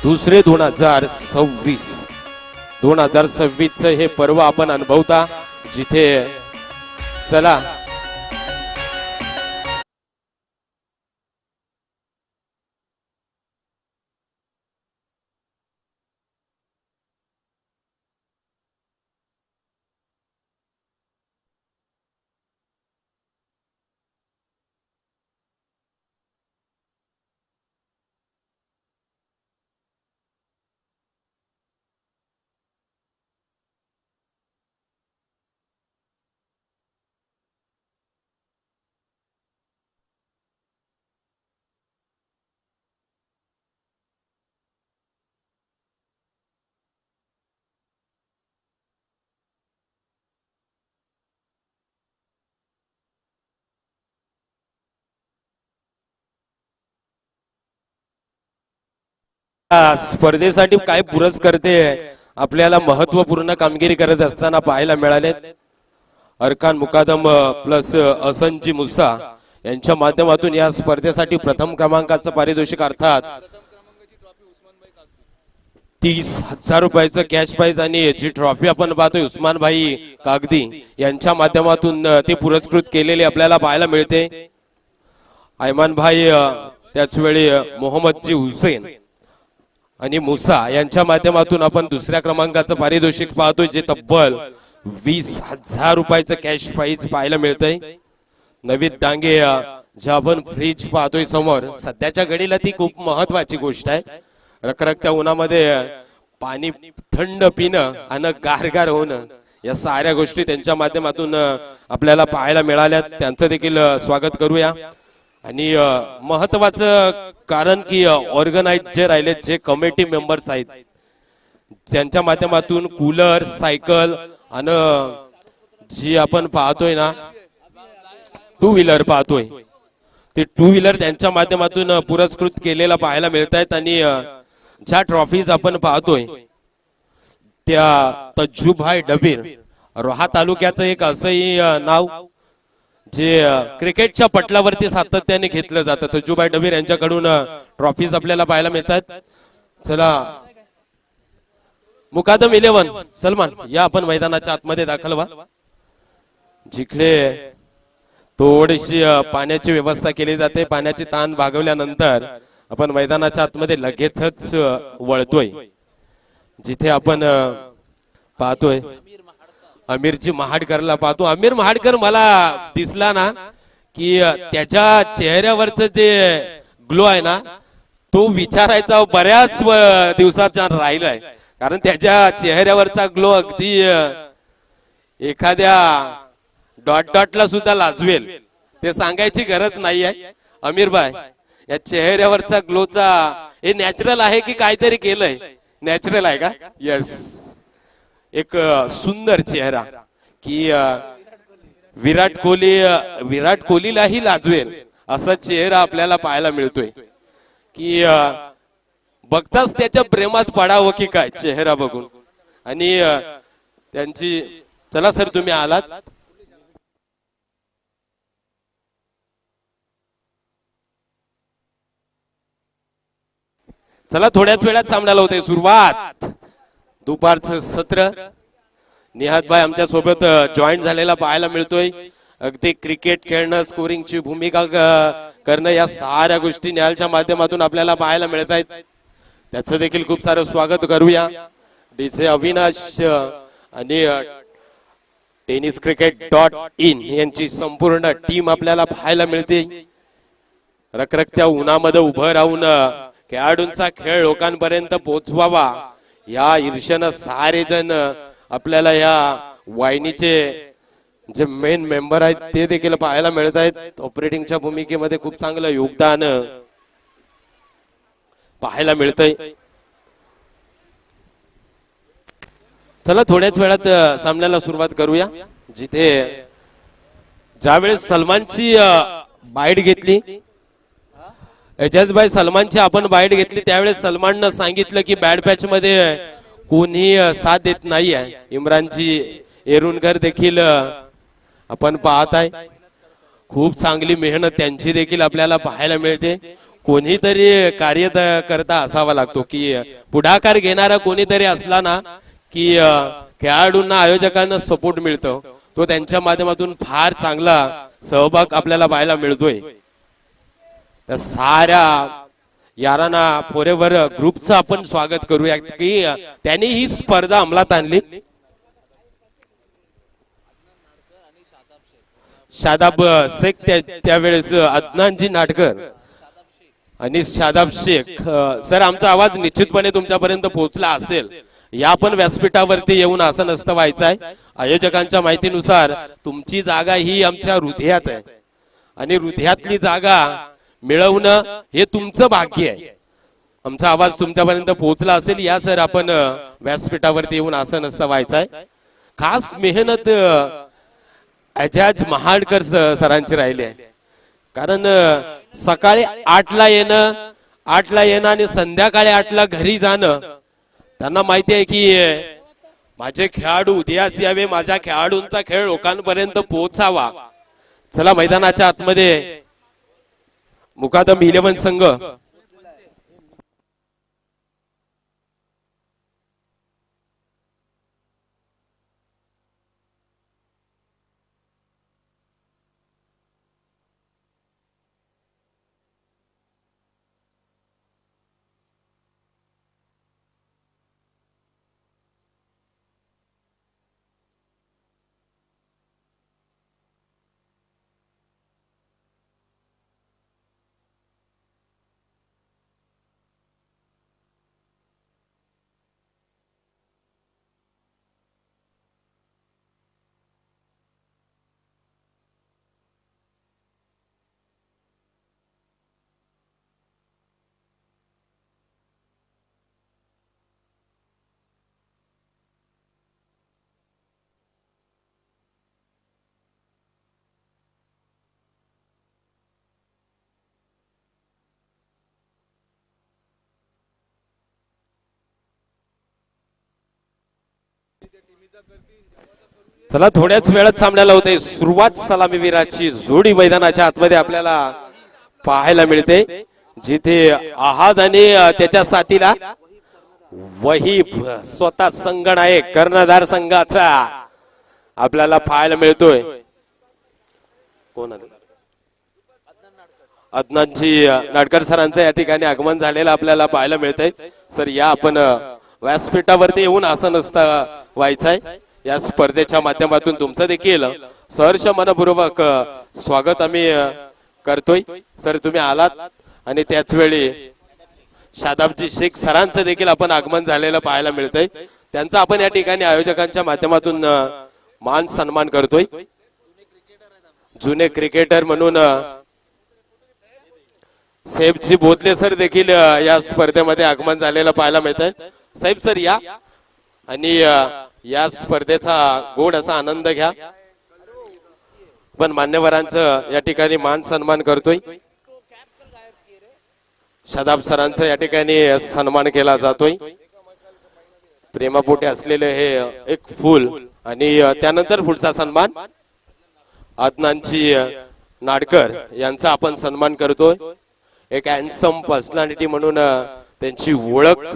दुसरे 2026 हे पर्व आपण अनुभवता जिथे चला स्पर्धेसाठी काय पुरस्कर्ते आपल्याला महत्वपूर्ण कामगिरी करत असताना पाहायला मिळाले. अरकान मुकादम प्लस असंजी मुसा यांच्या माध्यमातून या स्पर्धेसाठी प्रथम क्रमांकाचं पारितोषिक अर्थात 30,000 रुपयाचं कॅश प्राइज आणि जी ट्रॉफी आपण पाहतोय उस्मानभाई कागदी यांच्या माध्यमातून ते पुरस्कृत केलेले आपल्याला पाहायला मिळते. आयमान भाई त्याचवेळी मोहम्मदजी हुसेन आणि मुसा यांच्या माध्यमातून आपण दुसऱ्या क्रमांकाचं पारितोषिक पाहतोय जे तब्बल 20,000 रुपयाचं कॅश प्राइज पाहायला मिळतंय. नवीन डांगे जे आपण फ्रीज पाहतोय समोर सध्याच्या घडीला ती खूप महत्वाची गोष्ट आहे. रखरखत्या उन्हामध्ये पाणी थंड पिणं आणि गारगार होणं या साऱ्या गोष्टी त्यांच्या माध्यमातून आपल्याला पाहायला मिळाल्या. त्यांचं देखील स्वागत करूया. आणि महत्वाचं कारण की ऑर्गनाइज जे राहिले जे कमिटी मेंबर्स आहेत त्यांच्या माध्यमातून कूलर सायकल आणि जी आपण पाहतोय ना टू व्हीलर पाहतोय ते टू व्हीलर त्यांच्या माध्यमातून पुरस्कृत केलेला पाहायला मिळत आहेत. आणि ज्या ट्रॉफीज आपण पाहतोय त्या तज्जुभाई डबीर रोहा तालुक्याचं एक असंही नाव जे क्रिकेटच्या पटलावरती सातत्याने घेतलं जातं. तज्जुभाई डबीर यांच्याकडून ट्रॉफीज आपल्याला पाहायला मिळतात. चला मुकादम 11 सलमान या आपण मैदानाच्या आतमध्ये दाखल व्हा. जिकडे थोडीशी पाण्याची व्यवस्था केली जाते. पाण्याची ताण भागवल्यानंतर आपण मैदानाच्या आतमध्ये लगेचच वळतोय जिथे आपण पाहतोय अमीरजी महाडकरला पाहतो. अमीर महाडकर मला दिसला ना की त्याच्या चेहऱ्यावरच जे ग्लो आहे ना तो विचारायचा बऱ्याच दिवसाचा राहिलाय. कारण त्याच्या चेहऱ्यावरचा ग्लो अगदी एखाद्या डॉटला सुद्धा लाजवेल ते सांगायची गरज नाही आहे. अमीर भाई या चेहऱ्यावरचा ग्लोचा हे नॅचरल आहे की काहीतरी केलंय? नॅचरल आहे का? यस. एक सुंदर चेहरा की विराट कोहलीलाही लाजवेल असा चेहरा आपल्याला पाहायला मिळतोय की बघताच त्याच्या प्रेमात पडावं की काय चेहरा बघून. आणि त्यांची चला सर तुम्ही आलात. चला थोड्याच वेळात सामन्याला होते सुरुवात. दुपारचं सत्र निहात भाई आमच्या सोबत जॉईन झालेला पाहायला मिळतोय. अगदी क्रिकेट खेळणं स्कोरिंगची भूमिका करणं या साऱ्या गोष्टी निहालच्या माध्यमातून आपल्याला पाहायला मिळत आहेत. त्याचं देखील खूप सारं स्वागत करूया. डीजे अविनाश आणि टेनिस cricket.in यांची संपूर्ण टीम आपल्याला पाहायला मिळते. रखरखत्या उन्हामध्ये उभं राहून खेळाडूंचा खेळ लोकांपर्यंत पोहोचवावा या ईर्ष्यानं सारे जण आपल्याला या वाहिनीचे जे मेन मेंबर आहेत ते देखील पाहायला मिळत आहेत. ऑपरेटिंगच्या भूमिकेमध्ये खूप चांगलं योगदान पाहायला मिळतंय. चला थोड्याच वेळात सामन्याला सुरुवात करूया. जिथे ज्यावेळेस सलमानची बाईट घेतली एजाजभाई सलमानची आपण बाईट घेतली त्यावेळेस सलमाननं सांगितलं की बॅड पॅच मध्ये कोणी साथ देत नाही आहे. इम्रानजी एरुणकर देखील आपण पाहत आहे खूप चांगली मेहनत त्यांची देखील आपल्याला पाहायला मिळते. कोणीतरी करता असावा लागतो की पुढाकार घेणारा कोणीतरी असला ना की खेळाडूंना आयोजकांना सपोर्ट मिळतो तो त्यांच्या माध्यमातून फार चांगला सहभाग आपल्याला पाहायला मिळतोय त्या साऱ्या यारांना फोरेवर ग्रुपचं आपण स्वागत करूया की त्यांनी ही स्पर्धा अंमलात आणली शादाब शेख त्यावेळेस अदनानजी नाटकर आणि शादाब शेख सर आमचा आवाज निश्चितपणे तुमच्यापर्यंत पोहोचला असेल या पण व्यासपीठावरती येऊन असं नसतं व्हायचं आहे आयोजकांच्या माहितीनुसार तुमची जागा ही आमच्या हृदयात आहे आणि हृदयातली जागा मिळवणं हे तुमचं भाग्य आहे आमचा आवाज तुमच्यापर्यंत पोहोचला असेल या सर आपण व्यासपीठावरती येऊन असं नसतं व्हायचं आहे खास मेहनत एजाज महाडकर सरांची राहिली आहे कारण सकाळी 8ला येणं आणि संध्याकाळी 8ला घरी जाणं त्यांना माहिती आहे की माझे खेळाडू उदयास यावे माझ्या खेळाडूंचा खेळ लोकांपर्यंत पोहोचावा चला मैदानाच्या आतमध्ये मुकादम 11 संघ चला थोड्याच वेळात सामन्याला होते सुरुवात सलामीवीराची जोडी मैदानाच्या आतमध्ये आपल्याला पाहायला मिळते जिथे आहाद आणि त्याच्या साथीला वहीब स्वतः संगनायक कर्णधार संघाचा आपल्याला पाहायला मिळतोय कोण अदनानजी नाटकर सरांचं या ठिकाणी आगमन झालेलं आपल्याला पाहायला मिळतंय सर या आपण व्यासपीठावरती येऊन असं नसतं व्हायचंय या स्पर्धेच्या माध्यमातून तुमचं देखील सहर्ष मनपूर्वक स्वागत आम्ही करतोय सर तुम्ही आलात आणि त्याच वेळी शादाबजी शेख सरांचं देखील आपण आगमन झालेलं पाहायला मिळतंय त्यांचा आपण या ठिकाणी आयोजकांच्या माध्यमातून मान सन्मान करतोय जुने क्रिकेटर म्हणून साहेबजी बोधले सर देखील या स्पर्धेमध्ये आगमन झालेलं पाहायला मिळतंय साहेब सर या आणि या स्पर्धेचा गोड असा आनंद घ्या पण मान्यवरांचं या ठिकाणी मान सन्मान करतोय शादाब सरांचं या ठिकाणी सन्मान केला जातोय प्रेमापोटे असलेले हे एक फूल आणि त्यानंतर पुढचा सन्मान अदनानजी नाडकर यांचा आपण सन्मान करतोय एक हँडसम पर्सनॅलिटी म्हणून त्यांची ओळख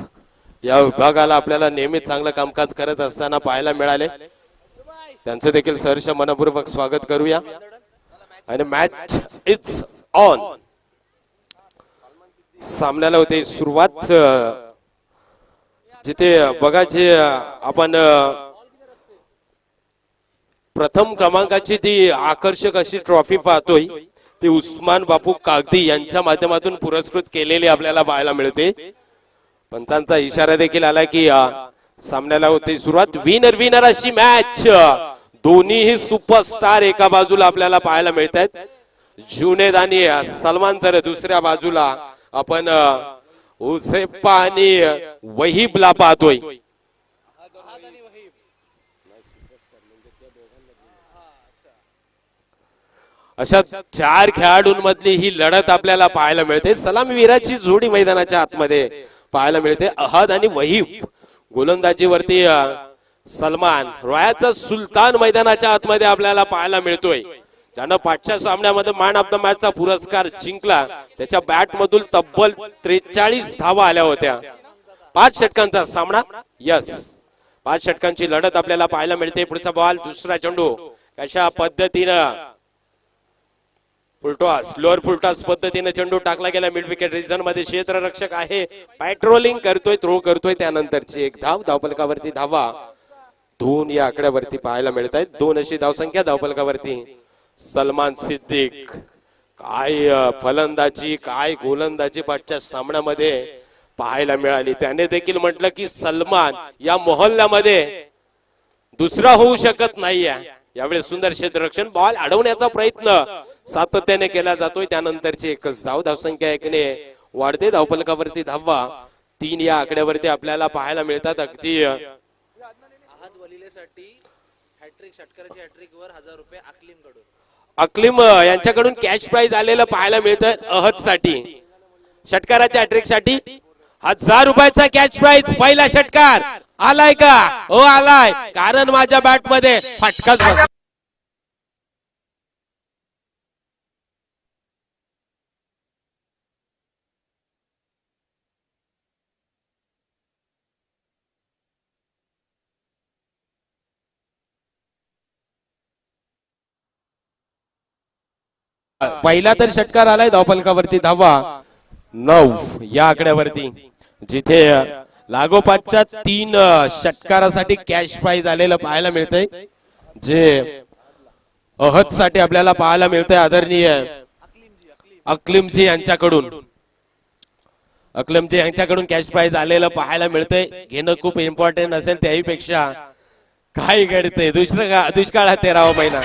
या विभागाला आपल्याला नेहमी चांगलं कामकाज करत असताना पाहायला मिळाले त्यांचं देखील सहर्ष मनपूर्वक स्वागत करूया आणि मॅच इज ऑन सामन्याला होते सुरुवात जिथे बघा जे आपण प्रथम क्रमांकाची ती आकर्षक अशी ट्रॉफी पाहतोय ती उस्मान बापू कागदी यांच्या माध्यमातून पुरस्कृत केलेली आपल्याला पाहायला मिळते पंचांचा इशारा देखील आला की सामन्याला होते सुरुवात विनर विनर अशी मॅच दोन्हीही सुपरस्टार एका बाजूला आपल्याला पाहायला मिळत आहेत जुनेद आणि सलमान तर दुसऱ्या बाजूला आपण उसेप्पा आणि वहीबला पाहतोय अशा 4 खेळाडूंमधली ही लढत आपल्याला पाहायला मिळते सलामीवीराची जोडी मैदानाच्या आतमध्ये पाहायला मिळते अहद आणि वहीब गोलंदाजीवरती सलमान रॉयाचा सुलतान मैदानाच्या आतमध्ये आपल्याला पाहायला मिळतोय ज्यानं पाचच्या सामन्यामध्ये मॅन ऑफ द मॅचचा पुरस्कार जिंकला त्याच्या बॅट मधून तब्बल 43 धावा आल्या होत्या. 5 षटकांचा सामना. यस, 5 षटकांची लढत आपल्याला पाहायला मिळते. पुढचा बॉल, दुसरा चेंडू कशा पद्धतीनं फुलटॉस, लोअर फुलटॉस पद्धतीने चेंडू टाकला गेला मिड विकेट रिजन मध्ये. क्षेत्ररक्षक आहे, पॅट्रोलिंग करतोय, थ्रो करतोय. त्यानंतरची एक धाव, धावफलकावरती धावा 2 या आकड्यावरती पाहायला मिळत आहेत. 2 अशी धावसंख्या धावफलकावरती. सलमान सिद्दीक, काय फलंदाजी, काय गोलंदाजी पाठच्या सामन्यामध्ये पाहायला मिळाली. त्याने देखील म्हटलं की सलमान या मोहल्ल्यामध्ये दुसरा होऊ शकत नाहीये. यावेळी सुंदर क्षेत्ररक्षण, बॉल अडवण्याचा प्रयत्न सातत्याने केला जातोय. त्यानंतरची एकच धाव, धावसंख्या 1 ने वाढते. धावफलकावरती धावा 3 या आकड्यावरती आपल्याला पाहायला मिळतात. अगदी षटकाराची हॅट्रिक वर 1000 रुपये अकलीम कडून. अकलीम यांच्याकडून कॅश प्राइज आलेलं पाहायला मिळतं. अहद साठी षटकाराच्या हॅट्रिक साठी 1000 रुपयाचा कॅश प्राइज. पहिला षटकार आलाय का? हो आलाय, कारण माझ्या बॅट मध्ये फटकाच बसला. पहिला तर षटकार आलाय. धावफलकावरती धावा 9 या आकड्यावरती, जिथे लागोपाठच्या 3 षटकारासाठी कॅश प्राइज आलेलं पाहायला मिळतंय. जे अहद साठी आपल्याला पाहायला मिळतंय. आदरणीय अकलीमजी यांच्याकडून कॅश प्राइज आलेलं पाहायला मिळतंय. घेणं खूप इम्पॉर्टंट असेल, त्याही पेक्षा काय घडतंय दुष्काळात 13वा महिना.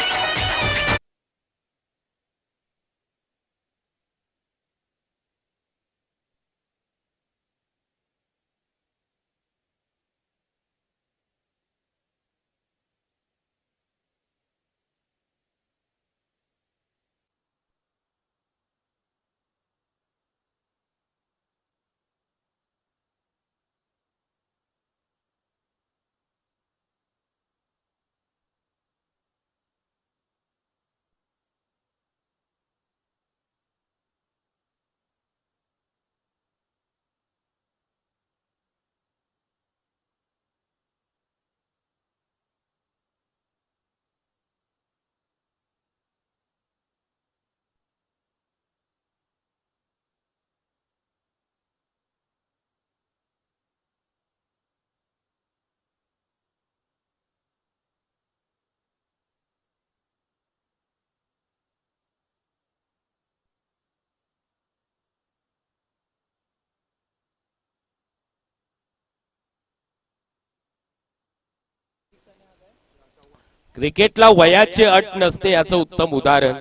क्रिकेटला वयाची अट नसते, याचं उत्तम उदाहरण.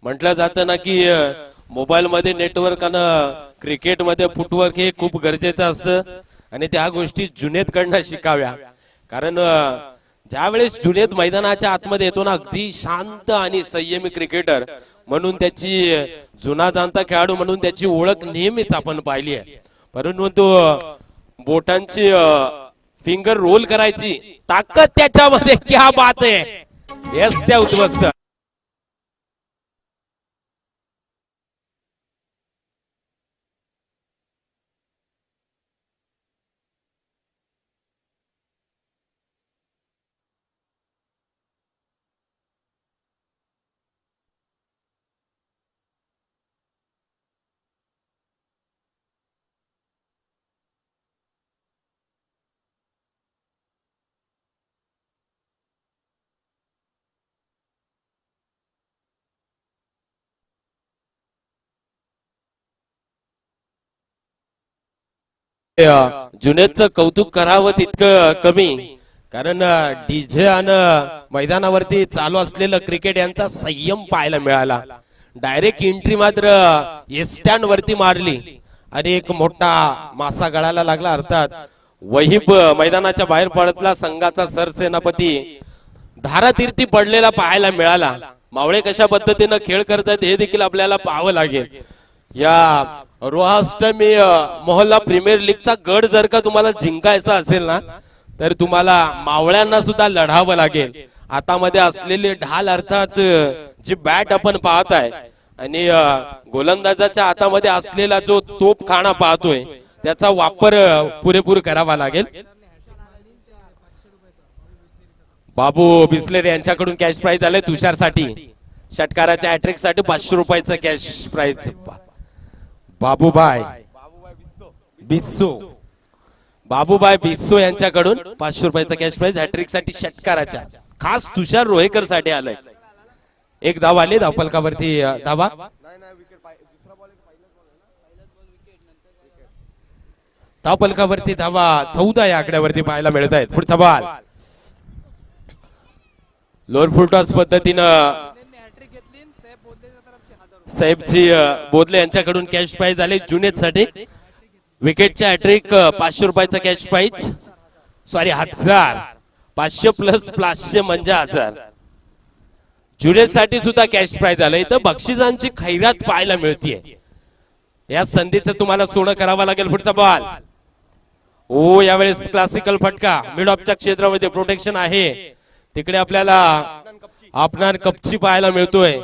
म्हटलं जातं ना की मोबाईल मध्ये नेटवर्क आणि क्रिकेटमध्ये फुटवर्क हे खूप गरजेचं असतं. आणि त्या गोष्टी जुनेद कडनं शिकाव्या. कारण ज्यावेळेस जुनेद मैदानाच्या आतमध्ये येतो ना, अगदी शांत आणि संयमी क्रिकेटर म्हणून त्याची, जुना जाणता खेळाडू म्हणून त्याची ओळख नेहमीच आपण पाहिली आहे. परंतु बोटांची फिंगर रोल करायची ताकद त्याच्यामध्ये क्या बात आहे. येस, त्या उद्ध्वस्त जुनेदचं कौतुक करावं तितकं कमी. कारण डीजे आणि मैदानावरती चालू असलेलं क्रिकेट यांचा संयम पाहायला मिळाला. डायरेक्ट एंट्री मात्र स्टँड वरती मारली आणि एक मोठा मासा गळायला लागला. अर्थात वहीब मैदानाच्या बाहेर पडतला. संघाचा सरसेनापती धारातीर्थी पडलेला पाहायला मिळाला. मावळे कशा पद्धतीनं खेळ करतात हे देखील आपल्याला पाहावं लागेल. या रोहाष्टमी मोहल्ला प्रीमियर लीगचा गड जर का तुम्हाला जिंकायचा असेल ना, तर तुम्हाला मावळ्यांना सुद्धा लढावं लागेल. हातामध्ये असलेले ढाल अर्थात जी बॅट आपण पाहताय आणि गोलंदाजाच्या हातामध्ये असलेला जो तोपखाना पाहतोय त्याचा वापर पुरेपूर करावा लागेल. बाबू बिस्लेर यांच्याकडून कॅश प्राइज आले तुषारसाठी. षटकाराच्या हॅट्रिक साठी 500 रुपयाचं कॅश प्राइज. बाबूबाई बिस्सो बाबूबाई बिस्सो यांच्याकडून 500 रुपयाचा कॅश प्राइज हॅट्रिक साठी षटकाराच्या खास तुषार रोहेकर साठी आलाय. एक धाव आली धावफलकावरती धावा. धावफलकावरती धावा 14 या आकड्यावरती पाहायला मिळत आहेत. पुढचा बॉल लोअर फुलटॉस पद्धतीनं साहेबजी बोदले यांच्याकडून कॅश प्राइज आले जुनेद साठी. विकेटच्या हॅट्रिक 500 रुपयाचा कॅश प्राइज. सॉरी 1000. 500 प्लस 500 म्हणजे 1000. जुनेद साठी सुद्धा कॅश प्राइज आलंय. तर बक्षिसांची खैरात पाहायला मिळतीये. या संधीचं तुम्हाला सोनं करावं लागेल. पुढचा बॉल ओ यावेळेस क्लासिकल फटका. मिड ऑफच्या क्षेत्रामध्ये प्रोटेक्शन आहे. तिकडे आपल्याला आपणार कपची पाहायला मिळतोय.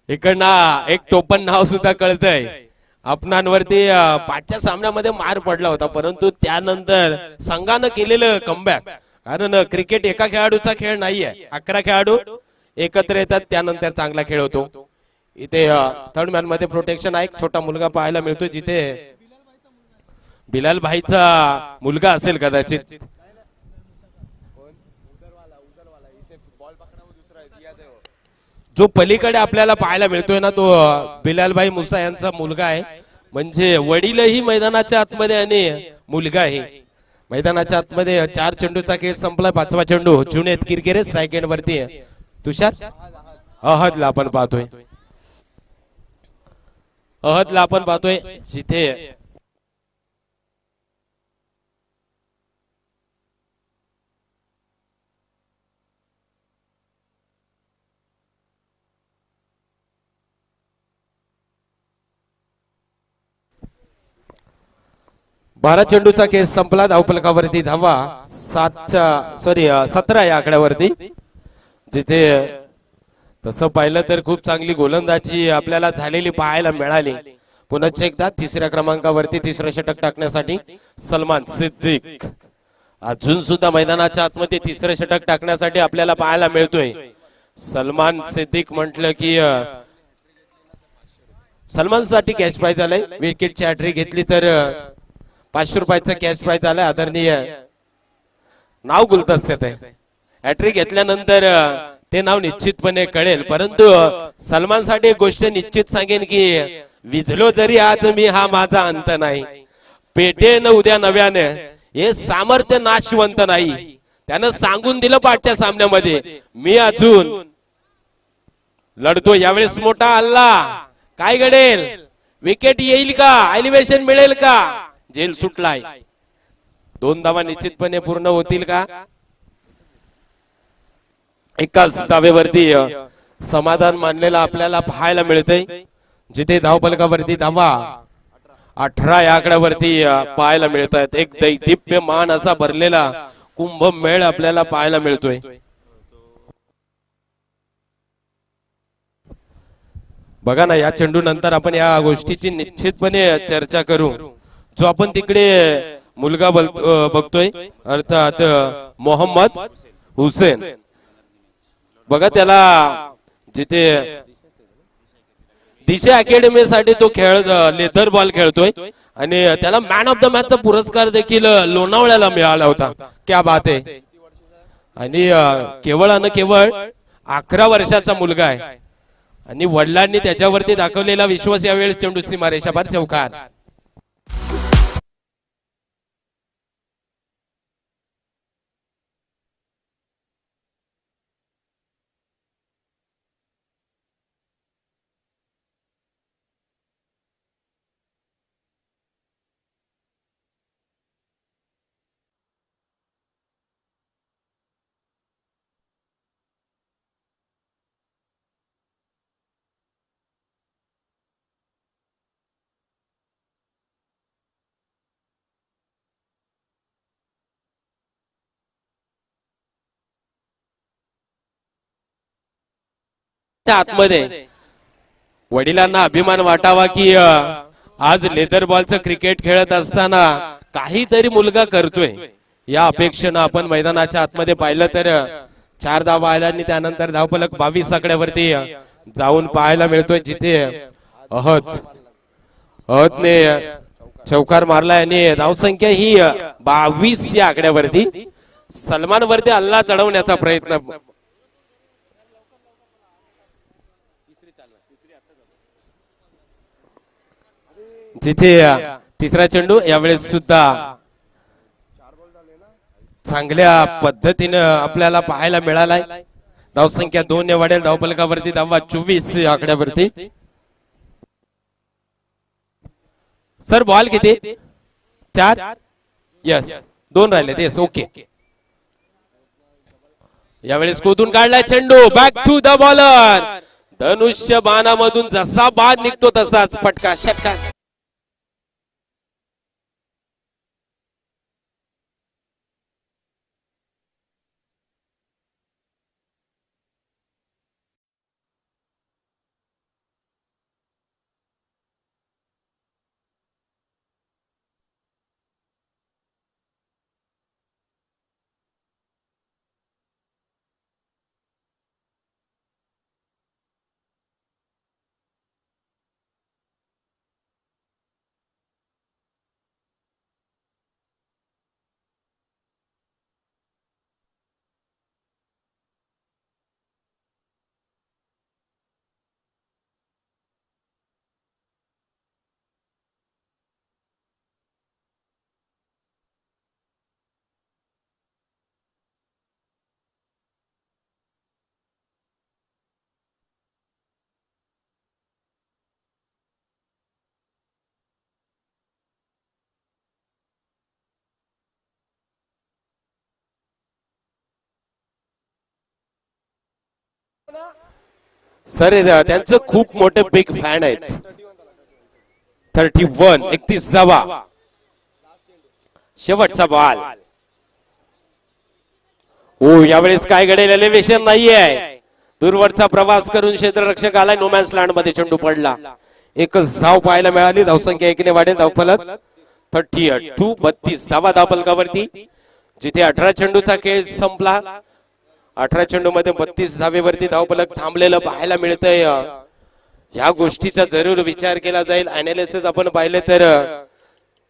इकडनं एक टोपण नाव सुद्धा कळतंय. आपणांवरती पाचच्या सामन्यामध्ये मार पडला होता परंतु त्यानंतर संघानं केलेलं कमबॅक. कारण क्रिकेट एका खेळाडूचा खेळ नाहीये. 11 खेळाडू एकत्र येतात त्यानंतर चांगला खेळ होतो. इथे थर्ड मॅन मध्ये प्रोटेक्शन आहे. एक छोटा मुलगा पाहायला मिळतो जिथे बिलाल भाईचा मुलगा असेल कदाचित. जो पलीकडे आपल्याला पाहायला मिळतोय ना तो बिलालभाई मुसा यांचा मुलगा आहे. म्हणजे वडीलही मैदानाच्या आतमध्ये आणि मुलगा आहे मैदानाच्या आतमध्ये. 4 चेंडूचा खेळ संपला. 5वा चेंडू जुनेद किरकिरे स्ट्राइक एंड वरती. तुषार अहदला आपण पाहतोय. अहदला आपण पाहतोय जिथे बारा चेंडूचा केस संपला. धावफलकावरती धावा 17 या आकड्यावरती. जिथे तसं पाहिलं तर खूप चांगली गोलंदाजी आपल्याला झालेली पाहायला मिळाली. पुन्हा एकदा 3ऱ्या क्रमांकावरती 3रं षटक टाकण्यासाठी सलमान सिद्दीक अजून सुद्धा मैदानाच्या आतमध्ये 3रं षटक टाकण्यासाठी आपल्याला पाहायला मिळतोय. सलमान सिद्दीक म्हटलं की सलमान साठी कॅश प्राइज आलाय. विकेटची हॅट्रिक घेतली तर 500 रुपयाचं कॅश प्राइज आलाय. आदरणीय नाव गुलदस्त्यात आहे. हॅट्रिक घेतल्यानंतर ते नाव निश्चितपणे कळेल. परंतु सलमान साठी एक गोष्ट निश्चित सांगेन की विझलो जरी आज मी हा माझा अंत नाही. पेटेन उद्या नव्याने हे सामर्थ्य नाशवंत नाही. त्यानं सांगून दिलं पाठच्या सामन्यामध्ये मी अजून लढतो. यावेळेस मोठा हल्ला काय घडेल. विकेट येईल का. एलिव्हेशन मिळेल का. जेल सुटलाय. 2 धावा निश्चितपणे पूर्ण होतील का. एकाच धावेवरती समाधान मानलेला आपल्याला पाहायला मिळतंय. जिथे धावफलकावरती धावा 18 या आकड्यावरती पाहायला मिळत आहेत. एक दैदिप्यमान असा भरलेला कुंभमेळ आपल्याला पाहायला मिळतोय. बघा ना या चेंडू नंतर आपण या गोष्टीची निश्चितपणे चर्चा करू. जो आपण तिकडे मुलगा बघतोय अर्थात मोहम्मद हुसेन. बघा त्याला जिथे दिशा अकॅडमी साठी तो खेळ लेदर बॉल खेळतोय आणि त्याला मॅन ऑफ द मॅच चा पुरस्कार देखील लोणावळ्याला मिळाला होता. क्या बात आहे. आणि केवळ आणि केवळ 11 वर्षाचा मुलगा आहे आणि वडिलांनी त्याच्यावरती दाखवलेला विश्वास यावेळेस चेंडू सीमारेषाबाहेर चौकार. आतमध्ये वडिलांना अभिमान वाटावा की आज लेदर बॉलचं क्रिकेट खेळत असताना काहीतरी मुलगा करतोय या अपेक्षेनं आपण मैदानाच्या आतमध्ये पाहिलं तर 4 धावा आल्या आणि त्यानंतर धावफलक 22 आकड्यावरती जाऊन पाहायला मिळतोय जिथे अहदने चौकार मारला आणि धावसंख्या ही 22 या आकड्यावरती सलमान वरती हल्ला चढवण्याचा प्रयत्न जिथे तिसरा चेंडू यावेळेस सुद्धा चांगल्या पद्धतीनं आपल्याला पाहायला मिळालाय धावसंख्या 2 ने वाढेल धावफलकावरती धावा 24 या आकड्यावरती सर बॉल किती 4 यस 2 राहिले तेच ओके यावेळेस कोदून काढलाय चेंडू बॅक टू द बॉलर धनुष्य बाणामधून जसा बाद निघतो तसाच फटका षटकार सर त्यांचं खूप मोठे बिग फॅन आहेत 31 धावा शेवटचा बॉल ओ यावेळेस काय घडेल एलिव्हेशन नाहीये दूरवरचा प्रवास करून क्षेत्ररक्षक आलाय नोमॅन्स लँड मध्ये चेंडू पडला एकच धाव पाहायला मिळाली धावसंख्या 1 ने वाढेल धावफलक 32 धावा धावफलकावरती जिथे 18 चेंडूचा खेळ संपला 18 चेंडू मध्ये 32 धावेवरती धावफलक थांबलेलं पाहायला मिळतंय ह्या गोष्टीचा जरूर विचार केला जाईल अनालिसिस आपण पाहिले तर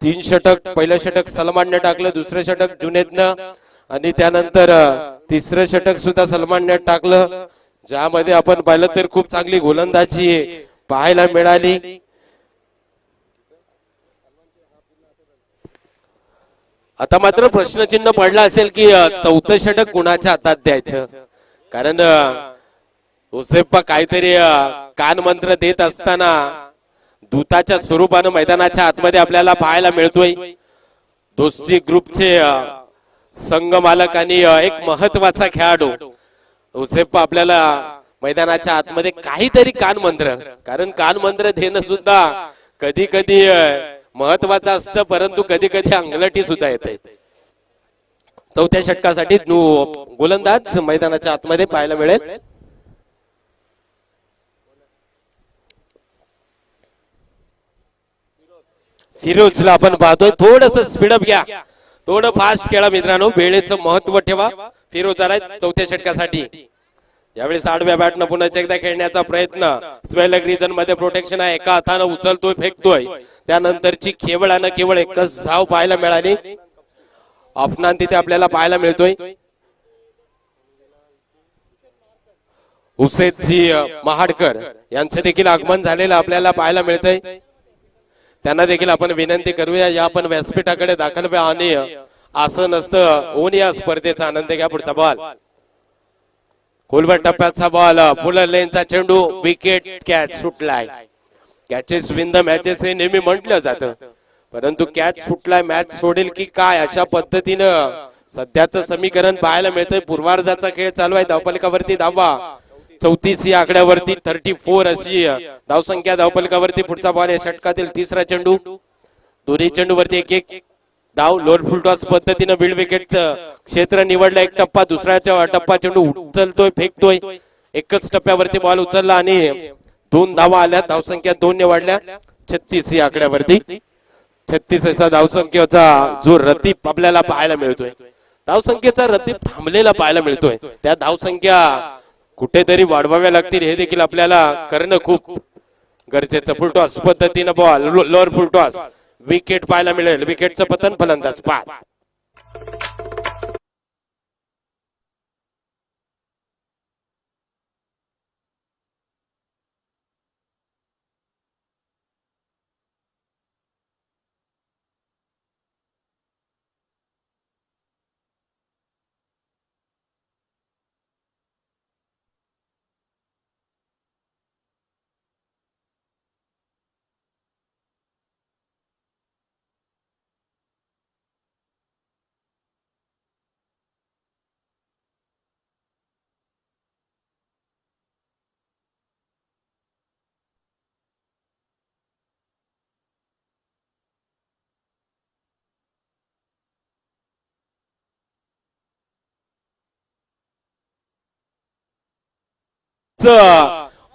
3 षटक पहिलं षटक सलमानने टाकलं दुसरं षटक जुनेदनं आणि त्यानंतर तिसरं षटक सुद्धा सलमानने टाकलं ज्यामध्ये आपण पाहिलं तर खूप चांगली गोलंदाजी पाहायला मिळाली आता मात्र प्रश्नचिन्ह पडला असेल की 4थं षटक कुणाच्या हातात द्यायचं कारण उसेप्पा काहीतरी कान मंत्र देत असताना दूताच्या स्वरूपानं मैदानाच्या आतमध्ये आपल्याला पाहायला मिळतोय दोस्ती ग्रुपचे संघ मालक आणि एक महत्वाचा खेळाडू उसेप्पा आपल्याला मैदानाच्या आतमध्ये काहीतरी कान मंत्र कारण कान मंत्र देणं सुद्धा कधी कधी महत्वाचं असतं परंतु कधी कधी अंगलटी सुद्धा येते 4थ्या षटकासाठी गोलंदाज मैदानाच्या आतमध्ये पाहायला मिळेल फिरोजला आपण पाहतोय थोडस स्पीडअप घ्या थोडं फास्ट खेळा मित्रांनो वेळेचं महत्व ठेवा फिरोज आलाय 4थ्या षटकासाठी यावेळेस आडव्या बॅटनं पुन्हा एकदा खेळण्याचा प्रयत्न स्वेलक रिजन मध्ये प्रोटेक्शन आहे एका हातानं उचलतोय फेकतोय त्यानंतरची केवळ केवळ एकच धाव पाहायला मिळाली अफनान तिथे आपल्याला पाहायला मिळतोय हुसेनजी महाडकर यांचे देखील आगमन झालेलं आपल्याला पाहायला मिळतंय त्यांना देखील आपण विनंती करूया या आपण व्यासपीठाकडे दाखल व्हा आणि असं नसतं होऊन या स्पर्धेचा आनंद घ्या पुढचा बॉल खोलवर टप्प्याचा बॉल पुलर लेनचा चेंडू विकेट कॅच सुटलाय कॅचेस विन द मॅचेस हे नेहमी म्हटलं जातं परंतु कॅच सुटलाय मॅच सोडेल की काय अशा पद्धतीनं सध्याचं समीकरण पाहायला मिळतंय पूर्वार्धाचा खेळ चालू आहे धावफलकावरती धावा 34 या आकड्यावरती 34 अशी धावसंख्या धावफलकावरती पुढचा बॉल या षटकातील तिसरा चेंडू दोन्ही चेंडूवरती एक एक धाव लोअर फुल टॉस पद्धतीनं बिल्ड विकेटचं क्षेत्र निवडलं एक टप्पा दुसऱ्याच्या टप्पा चेंडू उचलतोय फेकतोय एकच टप्प्यावरती बॉल उचलला आणि 2 धावा आल्या. धावसंख्या 2 ने वाढल्या. 36 या आकड्यावरती 36 असा धावसंख्येचा जो रतीप आपल्याला पाहायला मिळतोय. धावसंख्येचा रतीप थांबलेला पाहायला मिळतोय. त्या धावसंख्या कुठेतरी वाढवाव्या लागतील हे देखील आपल्याला करणं खूप गरजेचं. फुलटॉस पद्धतीनं बॉल लोअर फुलटॉस विकेट पाहायला मिळेल. विकेटचं पतन फलंदाज बाद.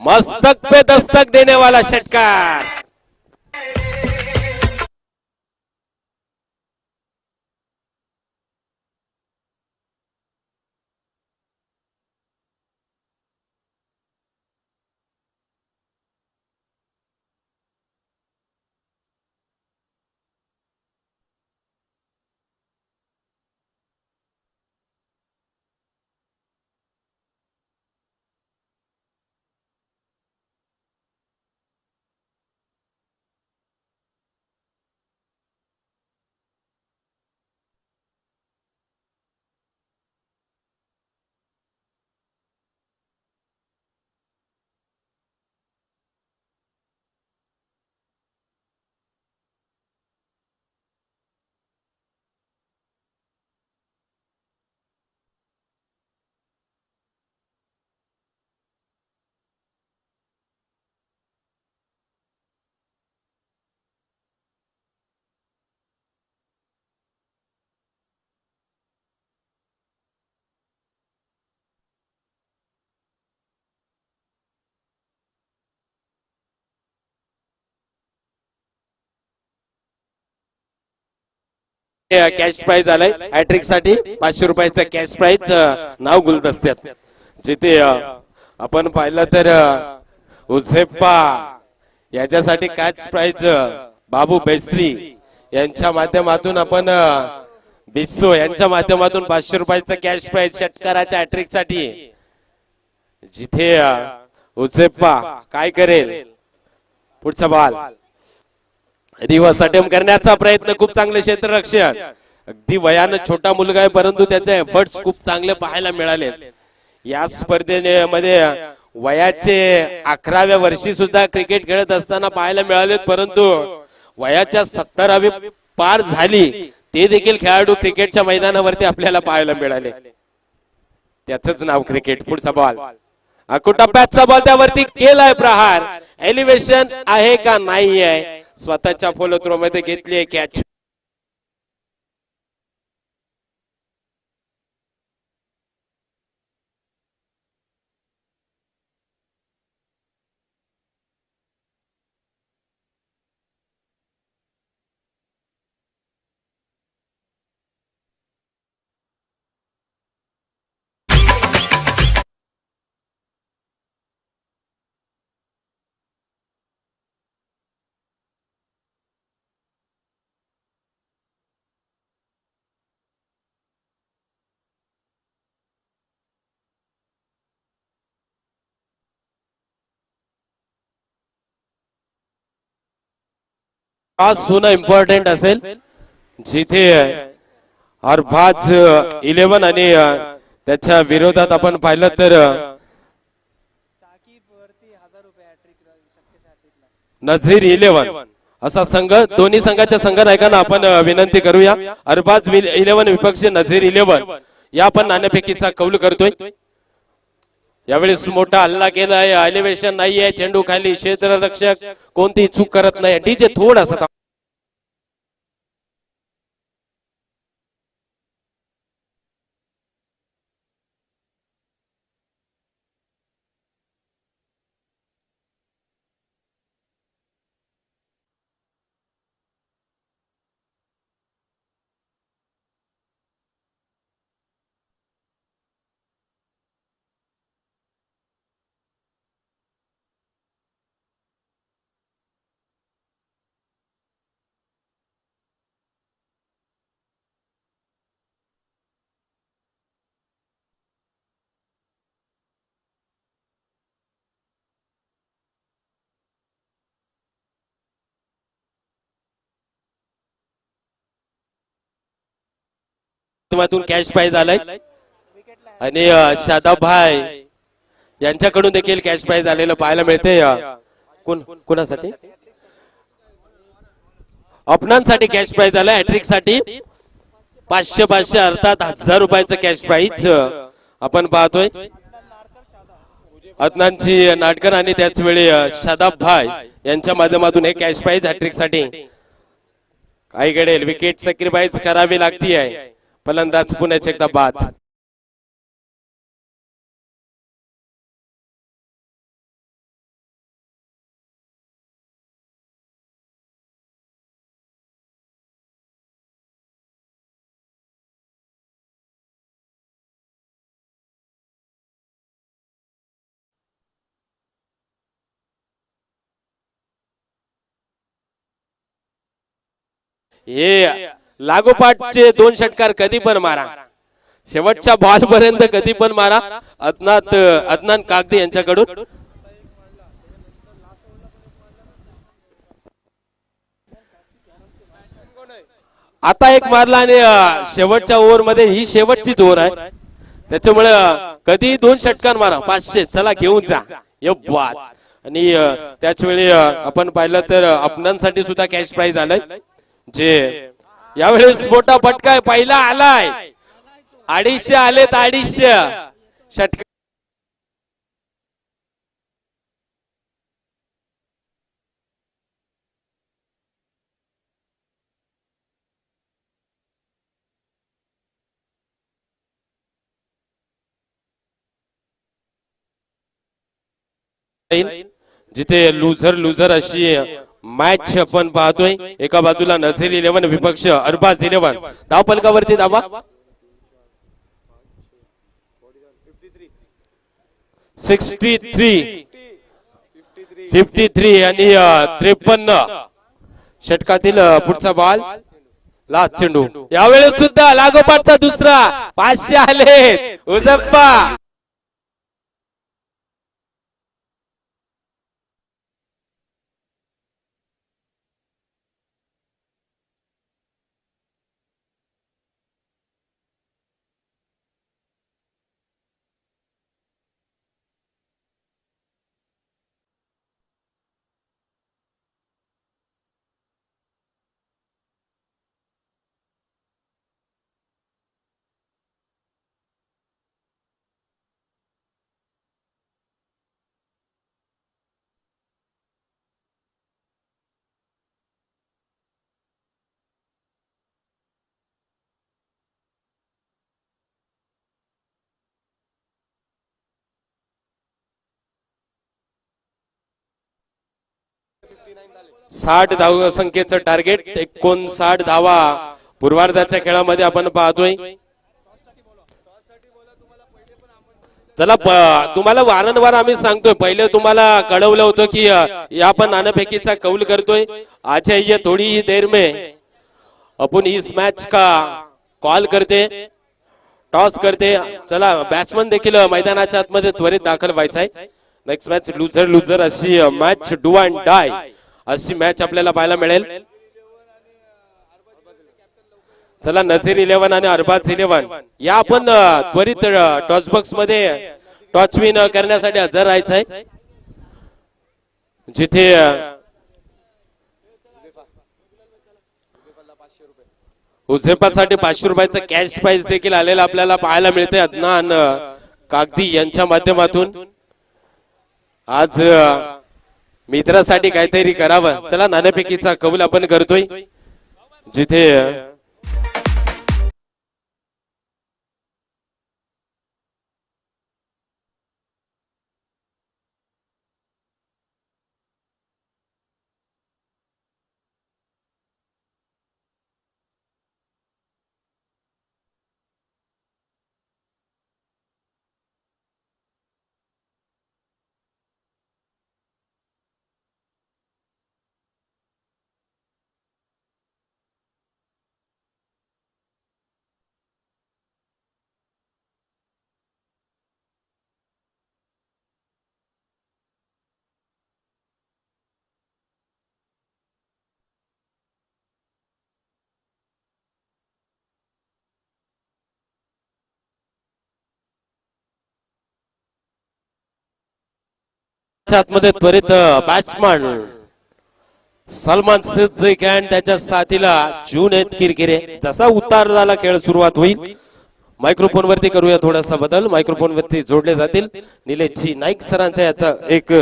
मस्तक पे दस्तक देने वाला षटकार. कॅश प्राइज आलाय हॅट्रिक साठी. 500 रुपयाचं कॅश प्राइज नाव गुलदस्त्यात. जिथे आपण पाहिलं तर उझेप्पा याच्यासाठी कॅश प्राइज बाबू बेसरी यांच्या माध्यमातून आपण बिस्सो यांच्या माध्यमातून 500 रुपयाचं कॅश प्राइज षटकाराच्या हॅट्रिक साठी. जिथे उझेप्पा काय करेल. पुढचा बॉल रिव्हर्स अटेम्प्ट करण्याचा प्रयत्न. खूप चांगले क्षेत्ररक्षण. अगदी वयानं छोटा मुलगा आहे परंतु त्याचे एफर्ट्स खूप चांगले पाहायला मिळाले. या स्पर्धेमध्ये वयाचे 11व्या वर्षी सुद्धा क्रिकेट खेळत असताना पाहायला मिळालेत परंतु वयाच्या 70वी पार झाली ते देखील खेळाडू क्रिकेटच्या मैदानावरती आपल्याला पाहायला मिळाले. त्याचंच नाव क्रिकेट. पुढचा बॉल टप्प्याचा बॉल त्यावरती केलाय प्रहार. एलिव्हेशन आहे का नाही आहे. स्वतःच्या फॉलो थ्रो मध्ये घेतली कॅच. टॉस होणं इम्पॉर्टंट असेल. जिथे अरबाज 11 आणि त्याच्या विरोधात आपण पाहिलं तर नझीर 11 असा संघ. दोन्ही संघाच्या संघ नायकांना आपण विनंती करूया. अरबाज 11 विपक्ष नझीर 11 या आपण नाणेफेकीचा कौल करतोय. यावेळेस मोठा हल्ला केलाय. एलिव्हेशन नाहीये. चेंडू खाली. क्षेत्ररक्षक कोणती चूक करत नाही. डीजे थोडासा माध्यमातून कॅश प्राइज आलाय आणि शादाब भाई यांच्याकडून देखील कॅश प्राइज आलेलं पाहायला मिळते. कुणासाठी अपनांसाठी कॅश प्राइज आलाय हॅट्रिक साठी 500 अर्थात 1000 रुपयाचं कॅश प्राइज आपण पाहतोय. अदनानची नाटकर आणि त्याच वेळी शादाब भाई यांच्या माध्यमातून हे कॅश प्राइज हॅट्रिक साठी काही घडेल. विकेट सॅक्रिफाईस करावी लागतीये. फलंदाज पुण्याच एकदा बाद. हे लागोपाठचे 2 षटकार कधी पण मारा. शेवटच्या बॉल पर्यंत कधी पण मारा. अदनान कागदी यांच्याकडून आता एक मारला आणि शेवटच्या ओव्हर मध्ये ही शेवटचीच ओव्हर आहे. त्याच्यामुळे कधी 2 षटकार मारा. 500 चला घेऊन जा ये बाद. आणि त्याच वेळी आपण पाहिलं तर अपनांसाठी सुद्धा कॅश प्राइज आलाय जे यावेळेस मोठा फटका पहिला आलाय. 250 आलेत 250 षटकार. जिथे लुझर अशी मॅच आपण पाहतोय. एका बाजूला नझीर 11 विपक्ष अरबाज 11. धाव फलकावरती धावा 53 आणि 53 षटकातील पुढचा बॉल लास्ट चेंडू. यावेळेस सुद्धा लागोपाठचा दुसरा 500 आले उजप्पा. साठ धाव संख्येचं टार्गेट 59 धावा पूर्वार्धाच्या खेळामध्ये आपण पाहतोय. चला तुम्हाला वारंवार आम्ही सांगतोय. पहिले तुम्हाला कळवलं होतं की या पण नाणेफेकीचा कौल करतोय. आज ये थोडी ही देर में आपण इस मैच का कॉल करते टॉस करते. चला बॅट्समन देखील मैदानाच्या आतमध्ये त्वरित दाखल व्हायचा आहे. नेक्स्ट मॅच लुझर अशी मॅच डू अँड डाय अशी मॅच आपल्याला पाहायला मिळेल. चला नझीर 11 आणि अरबाज 11 या आपण त्वरित टॉस बॉक्स मध्ये टॉच विन करण्यासाठी हजर राहायचं आहे. जिथे उझेपासाठी 500 रुपयाचं कॅश प्राइज देखील आलेलं आपल्याला पाहायला मिळते. अदनान कागदी यांच्या माध्यमातून आज मित्रासाठी काहीतरी करावं. चला नाणेफेकीचा कौल आपण करतोय. जिथे आतमध्ये त्वरित बॅट्समन सलमान सिद्दीक अँड त्याच्या साथीला जुनेद किरकिरे. जसा उतार झाला खेळ सुरुवात होईल. मायक्रोफोन वरती करूया थोडासा बदल. मायक्रोफोन वरती जोडले जातील. निलेशजी नाईक सरांचा याचा एक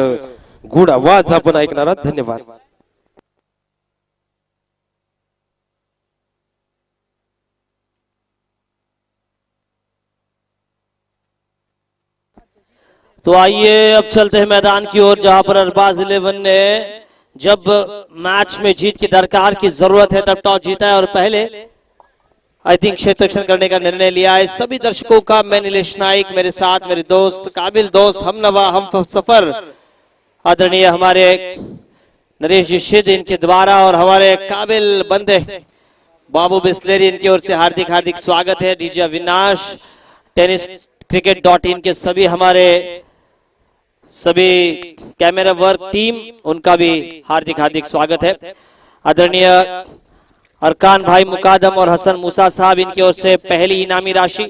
गुड आवाज आपण ऐकणार आहात. धन्यवाद. तो आइए अब चलते हैं मैदान की ओर, जहां पर अरबाज 11 ने जब मैच में जीत की दरकार की जरूरत है तब टॉस जीता है और पहले आई थिंक क्षेत्ररक्षण करने का निर्णय लिया है. सभी दर्शकों का मैं नीलेश नाइक, मेरे साथ मेरे दोस्त, काबिल दोस्त, हम नवा हम सफर आदरणीय हमारे नरेश जी शिद इनके द्वारा और हमारे काबिल बंदे बाबू बिस्लेरी इनकी ओर से हार्दिक हार्दिक स्वागत है. डीजे अविनाश, टेनिस cricket.in के सभी हमारे सभी कैमरा वर्क टीम, उनका भी हार्दिक हार्दिक स्वागत है. आदरणीय अरकान भाई मुकादम और हसन मूसा साहब इनकी ओर से पहली इनामी राशि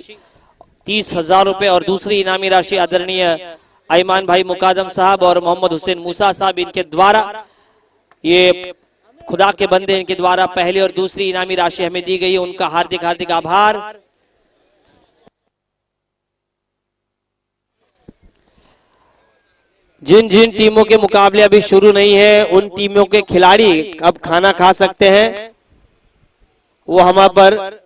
30,000 रुपए और दूसरी इनामी राशि आदरणीय आईमान भाई मुकादम साहब और मोहम्मद हुसैन मूसा साहब इनके द्वारा, ये खुदा के बंदे इनके द्वारा पहली और दूसरी इनामी राशि हमें दी गई है. उनका हार्दिक हार्दिक आभार. जिन जिन टीमों के मुकाबले अभी शुरू नहीं है उन टीमों के खिलाड़ी अब खाना खा सकते हैं. वो हमारे पर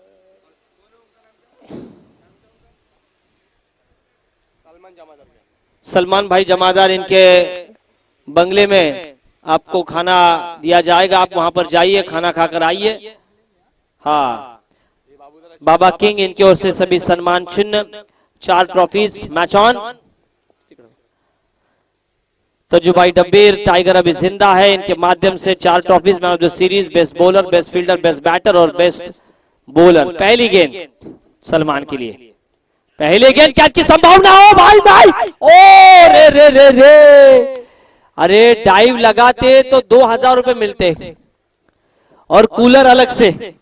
सलमान भाई जमादार इनके बंगले में आपको खाना दिया जाएगा. आप वहां पर जाइए, खाना खाकर आइए. हाँ, बाबा किंग इनकी ओर से सभी सम्मान चिन्ह, 4 ट्रॉफीज. Match on. तजुबाई डब्बीर टाइगर अभी जिंदा है. इनके माध्यम से 4 trophies, man of the series, best bowler, best fielder, best batter और बेस्ट बॉलर. पहली गेंद सलमान के लिए. पहले गेंद कैच की संभावना हो भाई भाई. ओ रे रे रे रे, अरे डाइव लगाते तो 2,000 रुपए मिलते और कूलर अलग से.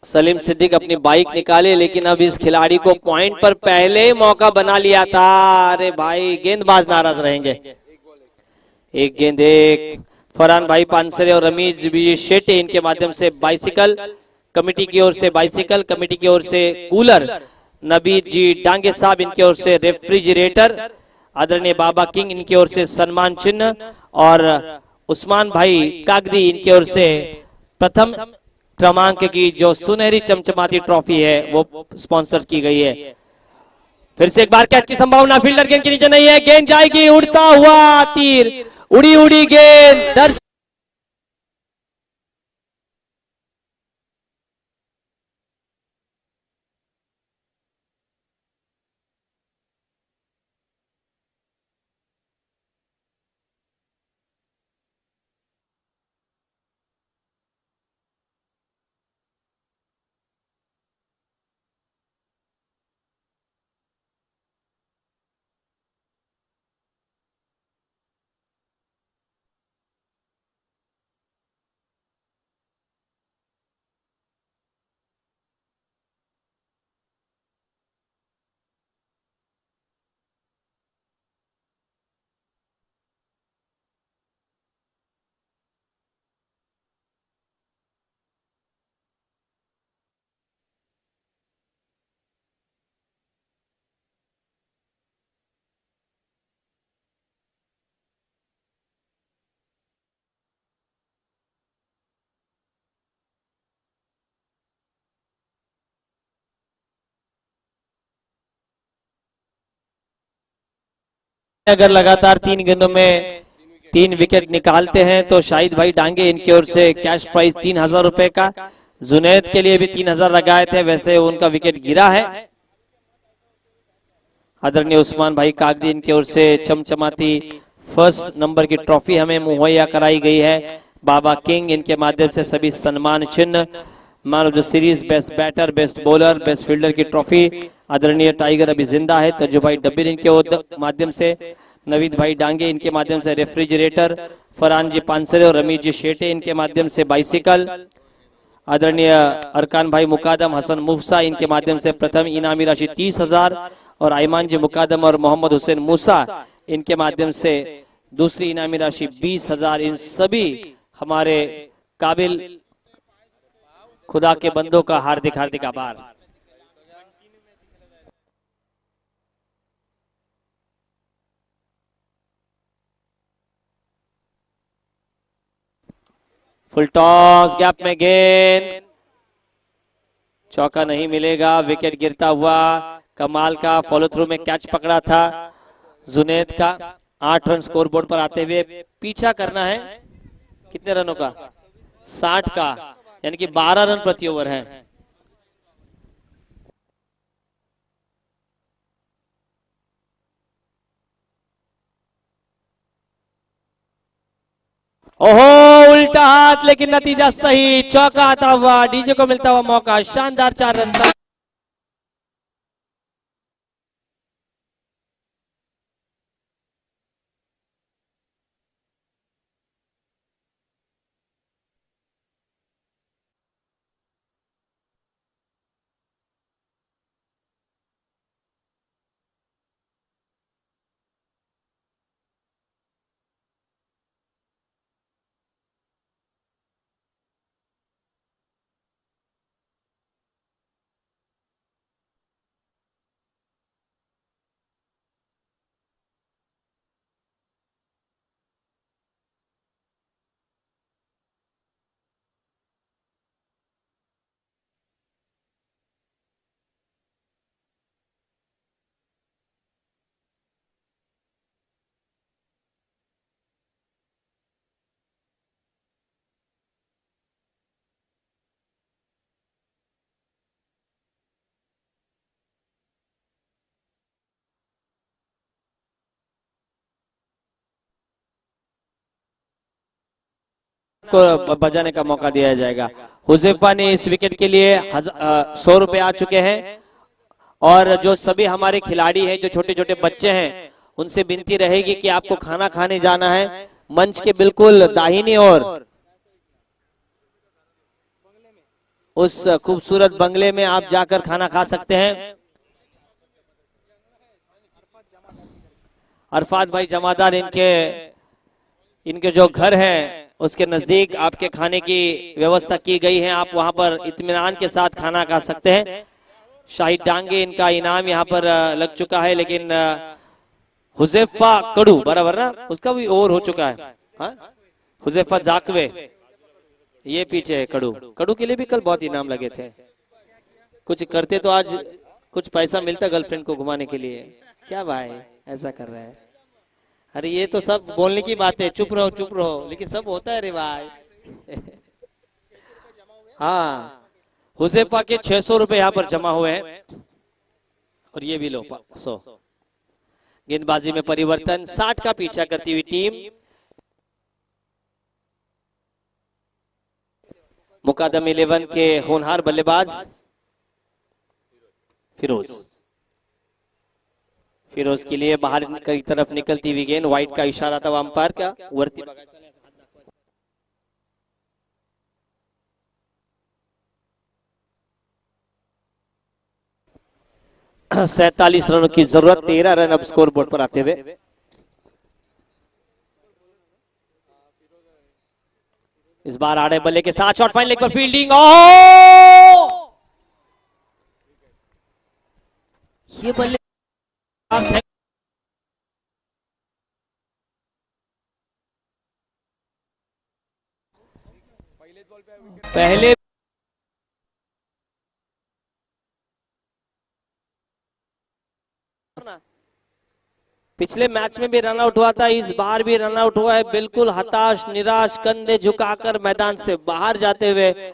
सलीम सिद्दीक अपनी बाइक निकाले, लेकिन अब इस खिलाड़ी को पॉइंट पर पहले ही मौका बना लिया था. अरे भाई, गेंदबाज नाराज रहेंगे. एक गेंद एक. फरहान भाई पानसरे और रमीज भी शेटे इनके माध्यम से बाइसिकल, कमेटी की ओर से बाइसिकल, कमेटी की ओर से कूलर. नबीद जी डांगे साहब इनकी ओर से रेफ्रिजरेटर. आदरणीय बाबा किंग इनकी ओर से सम्मान चिन्ह और उस्मान भाई कागदी इनकी ओर से प्रथम क्रमांक की जो सुनहरी चमचमाती ट्रॉफी है वो स्पॉन्सर की गई है. फिर से एक बार कैच की संभावना. फील्डर गेंद के नीचे नहीं है. गेंद जाएगी उड़ता हुआ तीर. उड़ी उड़ी गेंद. दर्शक अगर लगातार 3 गेंदों में 3 विकेट निकालते हैं तो शाहिद भाई डांगे इनकी ओर से कैश प्राइज 3,000 रुपए का. जुनैद के लिए भी 3,000 लगाए थे, वैसे उनका विकेट गिरा है. आदरणीय उस्मान भाई कागदी इनकी ओर से चमचमाती फर्स्ट नंबर की ट्रॉफी हमें मुहैया कराई गई है. बाबा किंग इनके माध्यम से सभी सम्मान चिन्ह, man of the series, best batter, best bowler, best fielder की ट्रॉफी. आदरणीय टाइगर अभी जिंदा है. तजु भाई डब्बीर इनके माध्यम से, नवीद भाई डांगे इनके माध्यम से रेफ्रिजरेटर, फरहान जी पानसरे और रमीज जी शेटे इनके माध्यम से बाइसिकल. आदरणीय अरकान भाई मुकादम, हसन मुफसा इनके माध्यम से प्रथम इनामी राशि 30,000 और आईमान जी मुकादम और मोहम्मद हुसैन मूसा, इनके माध्यम से दूसरी इनामी राशि 20,000। इन सभी हमारे काबिल खुदा के बंदों का हार्दिक हार्दिक आभार। फुल टॉस, गैप में गेंद, चौका नहीं मिलेगा, विकेट गिरता हुआ। कमाल का फॉलो थ्रू में कैच पकड़ा था जुनेद का। 8 रन स्कोर बोर्ड पर आते हुए पीछा करना है कितने रनों का? 60 का, यानी कि 12 रन प्रति ओवर है। ओहो, उल्टा हाथ, लेकिन नतीजा सही, चौका आता हुआ, डीजे को मिलता हुआ मौका, शानदार 4 रन। को बजाने का मौका दिया जाएगा। हुजैफा ने इस विकेट के लिए 100 रुपए आ चुके हैं। और जो सभी हमारे खिलाड़ी हैं, जो छोटे छोटे बच्चे हैं, उनसे विनती रहेगी कि आपको खाना खाने जाना है। मंच के बिल्कुल दाहिनी ओर उस खूबसूरत बंगले में आप जाकर खाना खा सकते हैं। अरफात भाई जमादार, इनके जो घर है उसके नजदीक आपके खाने की व्यवस्था की गई है। आप वहां पर इत्मीनान के साथ खाना खा सकते हैं। शाही टांगे इनका इनाम यहाँ पर लग चुका है, लेकिन हुजैफा कड़ू बराबर ना, उसका भी ओवर हो चुका है। हाँ? हुजैफा जाकवे ये पीछे है। कड़ू कड़ू के लिए भी कल बहुत इनाम लगे थे। कुछ करते तो आज कुछ पैसा मिलता गर्लफ्रेंड को घुमाने के लिए। क्या भाई ऐसा कर रहा है? अरे ये तो सब बोलने की बात है, चुप रहो चुप रहो, लेकिन सब होता है रे भाई। हाँ, हुजैफा के 600 रुपए यहाँ पर जमा हुए हैं। और ये भी लो 100। गेंदबाजी में परिवर्तन, 60 का पीछा करती हुई टीम। मुकादम 11 के होनहार बल्लेबाज फिरोज के लिए बाहर की तरफ निकलती हुई गेंद, व्हाइट का इशारा था अंपायर का। वर्ती 47 रनों की जरूरत, 13 रन अब स्कोर बोर्ड पर आते हुए। इस बार आड़े बल्ले के साथ शॉट, फाइन लेग पर फील्डिंग। ये बल्ले पहले पिछले मैच में भी रन आउट हुआ था, इस बार भी रन आउट हुआ है। बिल्कुल हताश निराश, कंधे झुकाकर मैदान से बाहर जाते हुए।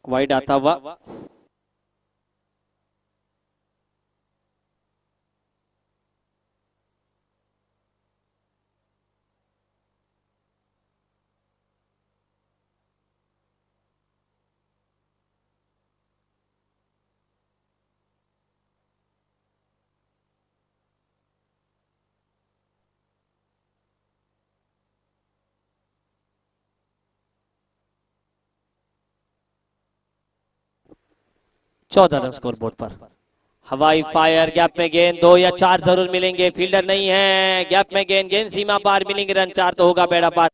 वाइड आता हुआ। चौदह रन स्कोर बोर्ड पर। हवाई फायर, गैप में गेंद, 2 या 4 जरूर मिलेंगे, फील्डर नहीं है, गैप में गेंद, गेंद सीमा पार मिलेंगे, रन 4 तो होगा बेड़ा पार।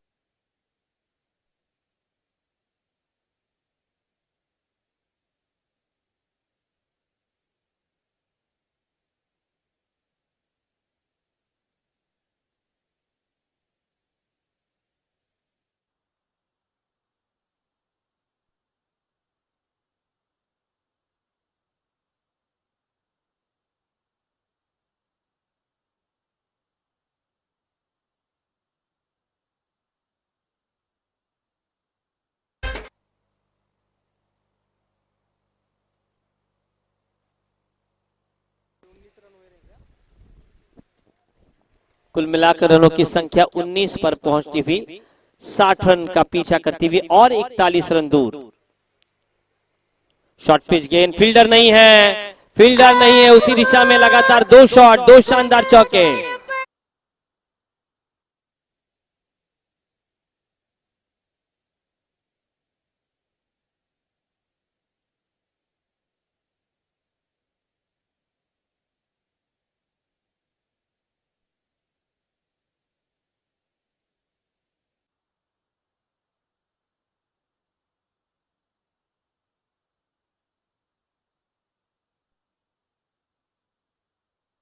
कुल मिलाकर रनों की संख्या 19 पर पहुंचती हुई 60 रन का पीछा करती हुई और 41 रन दूर। शॉर्ट पिच गेंद, फील्डर नहीं है, फील्डर नहीं है, उसी दिशा में लगातार 2 शॉट, 2 शानदार चौके।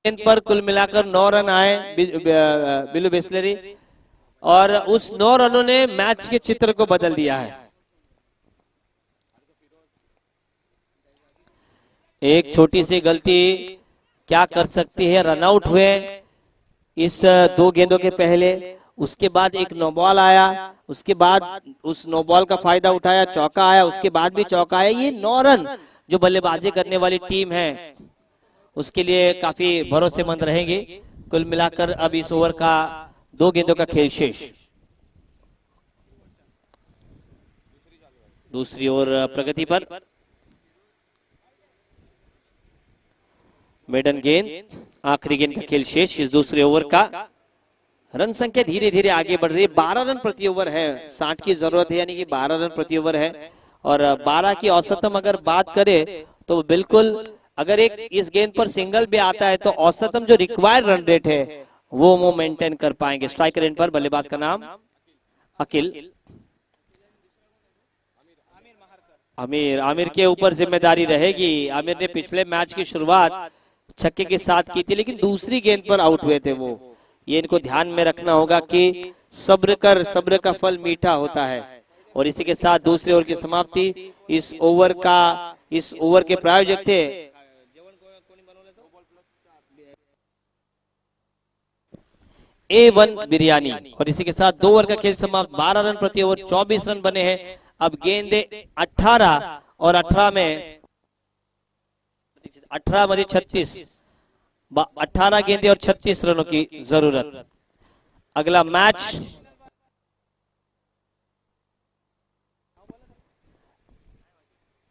गेंद पर कुल मिलाकर 9 रन आए बिलू बिस्लरी, और उस 9 रनों ने मैच के चित्र को बदल दिया है। एक छोटी सी गलती क्या कर सकती है, रनआउट हुए इस 2 गेंदों के पहले, उसके बाद एक नो बॉल आया, उसके बाद उस नो बॉल का फायदा उठाया, चौका आया, उसके बाद भी चौका आया। ये 9 रन जो बल्लेबाजी करने वाली टीम है उसके लिए काफी भरोसेमंद रहेंगे। कुल मिलाकर अब इस ओवर का 2 गेंदों का खेल शेष। दूसरी ओवर प्रगति पर, मेडन गेंद, आखिरी गेंद का खेल शेष इस दूसरे ओवर का। रन संख्या धीरे धीरे आगे बढ़ रही है, 12 रन प्रति ओवर है, 60 की जरूरत है, यानी कि 12 रन प्रति ओवर है। और 12 की औसतम अगर बात करें तो बिल्कुल, अगर एक इस गेंद पर सिंगल भी आता है तो औसतम जो रिक्वायर्ड रन रेट है वो मेंटेन कर पाएंगे। स्ट्राइकर एंड पर बल्लेबाज का नाम अकिल। आमिर, आमिर के ऊपर जिम्मेदारी रहेगी। आमिर ने पिछले मैच की शुरुआत छक्के के साथ की थी, लेकिन दूसरी गेंद पर आउट हुए थे वो। ये इनको ध्यान में रखना होगा कि सब्र कर, सब्र का फल मीठा होता है। और इसी के साथ दूसरे ओवर की समाप्ति। इस ओवर के प्रायोजक थे A1 बिरयानी। और इसी के साथ 2 ओवर का खेल समाप्त, 12 रन प्रति ओवर, 24 रन बने हैं। अब गेंदे 18 और 18 में 18 मध्ये 36, 18 गेंदे और 36 रनों की जरूरत। अगला मैच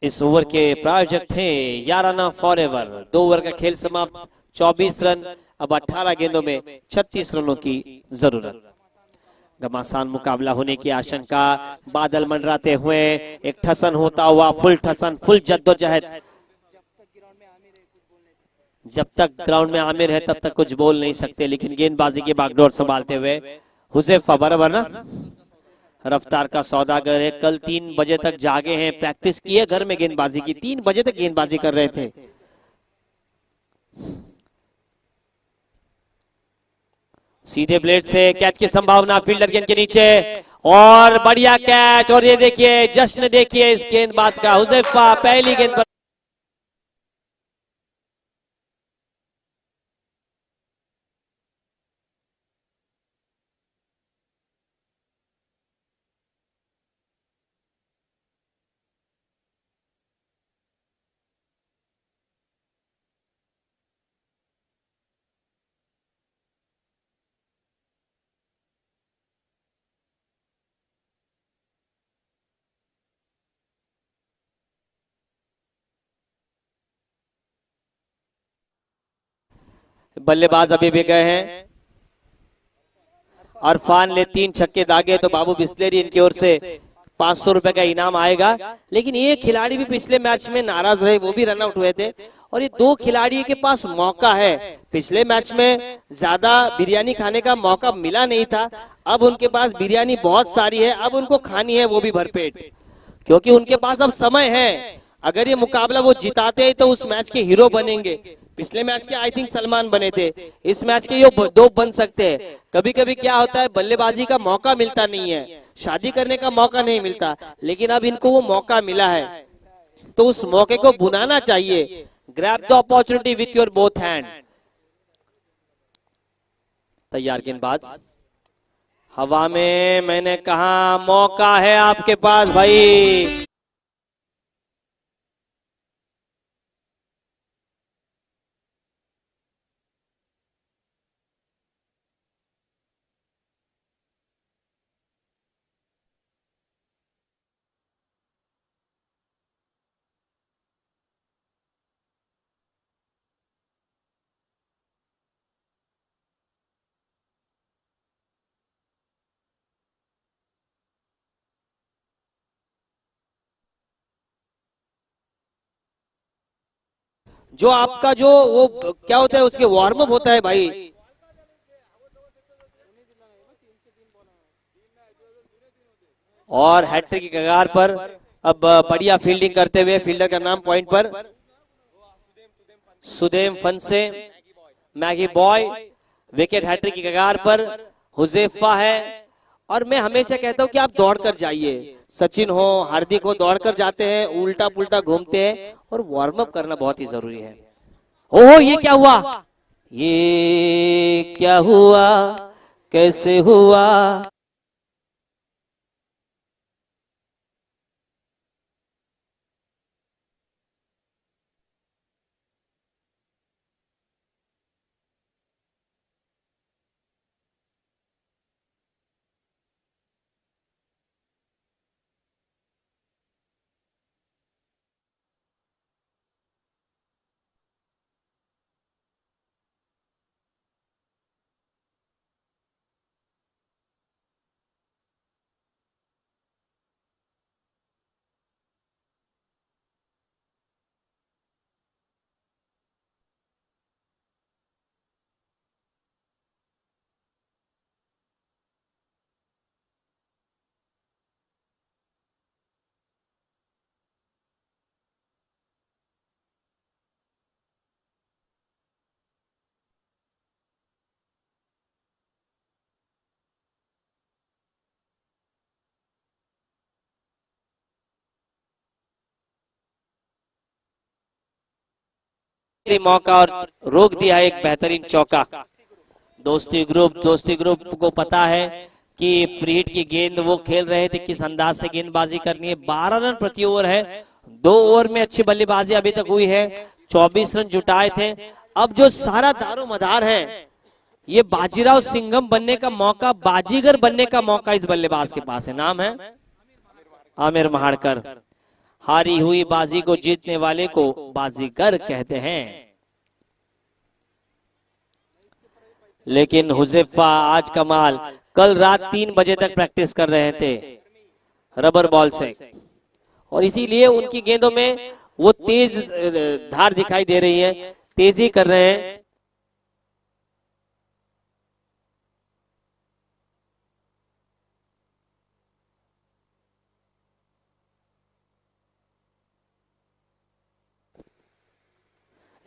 इस ओवर के प्रायोजक थे याराना फॉरएवर। 2 ओवर का खेल समाप्त, 24 रन, अब 18 गेंदों में 36 रनों की जरूरत। घमासान मुकाबला होने की आशंका, बादल मंडराते हुए, एक ठसन होता हुआ, फुल ठसन, फुल जद्दोजहद। जब तक ग्राउंड में आमिर है तब तक कुछ बोल नहीं सकते, लेकिन गेंदबाजी की बागडोर संभालते हुए हुजैफा, बराबर ना, रफ्तार का सौदागर है। कल 3 बजे तक जागे हैं, प्रैक्टिस की है घर में गेंदबाजी की, 3 बजे तक गेंदबाजी कर रहे थे। सीधे ब्लेड से कैच की संभावना, फील्डर गेंद के नीचे, और बढ़िया कैच। और ये देखिए जश्न, देखिए इस गेंदबाज का, हुजैफा पहली गेंद पर बल्लेबाज अभी भी गए हैं। अरफान ने 3 छक्के दागे तो बाबू बिस्लेरी इनकी ओर से 500 रुपए का इनाम आएगा। लेकिन ये खिलाड़ी भी पिछले मैच में नाराज रहे, वो भी रन आउट हुए थे और ये 2 खिलाड़ी के पास मौका है। पिछले मैच में ज्यादा बिरयानी खाने का मौका मिला नहीं था, अब उनके पास बिरयानी बहुत सारी है, अब उनको खानी है वो भी भरपेट, क्योंकि उनके पास अब समय है। अगर ये मुकाबला वो जिताते हैं तो उस मैच के हीरो बनेंगे। पिछले match K I think Salman बने थे, इस मैच के ये 2 बन सकते हैं। कभी कभी क्या होता है, बल्लेबाजी का मौका मिलता नहीं है, शादी करने का मौका नहीं मिलता, लेकिन अब इनको वो मौका मिला है तो उस मौके को बुनाना चाहिए। Grab the opportunity with your both hand. तैयार गेंदबाज हवा में, मैंने कहा मौका है आपके पास भाई। जो आपका जो वो क्या होता है, उसके वार्म अप होता है भाई। और हैट्रिक की कगार पर अब बढ़िया फील्डिंग करते हुए, फील्डर का नाम पॉइंट पर सुदेम फनसे, मैगी बॉय। विकेट हैट्रिक की कगार पर हुजैफा है। और मैं हमेशा कहता हूं कि आप दौड़ कर जाइए, सचिन हो, हार्दिक हो, दौड़ कर जाते हैं, उल्टा पुल्टा घूमते हैं और वार्म अप करना बहुत ही जरूरी है। ओहो, ये क्या हुआ, ये क्या हुआ, कैसे हुआ। मौका और रोक दिया एक बेहतरीन चौका। दोस्ती ग्रुप को पता है कि फ्री हिट की गेंद वो खेल रहे थे, किस अंदाज से गेंदबाजी करनी है। 12 रन प्रति ओवर है, 2 ओवर में अच्छी बल्लेबाजी अभी तक हुई है, 24 रन जुटाए थे। अब जो सारा दारोमदार है, ये बाजीराव सिंघम बनने का मौका, बाजीगर बनने का मौका इस बल्लेबाज के पास है। नाम है आमिर महाड़कर। हारी हुई बाजी को जीतने वाले को बाजीगर कहते हैं। लेकिन हुजैफा आज कमाल, कल रात 3 बजे तक प्रैक्टिस कर रहे थे रबर बॉल से, और इसीलिए उनकी गेंदों में वो तेज धार दिखाई दे रही है, तेजी कर रहे हैं।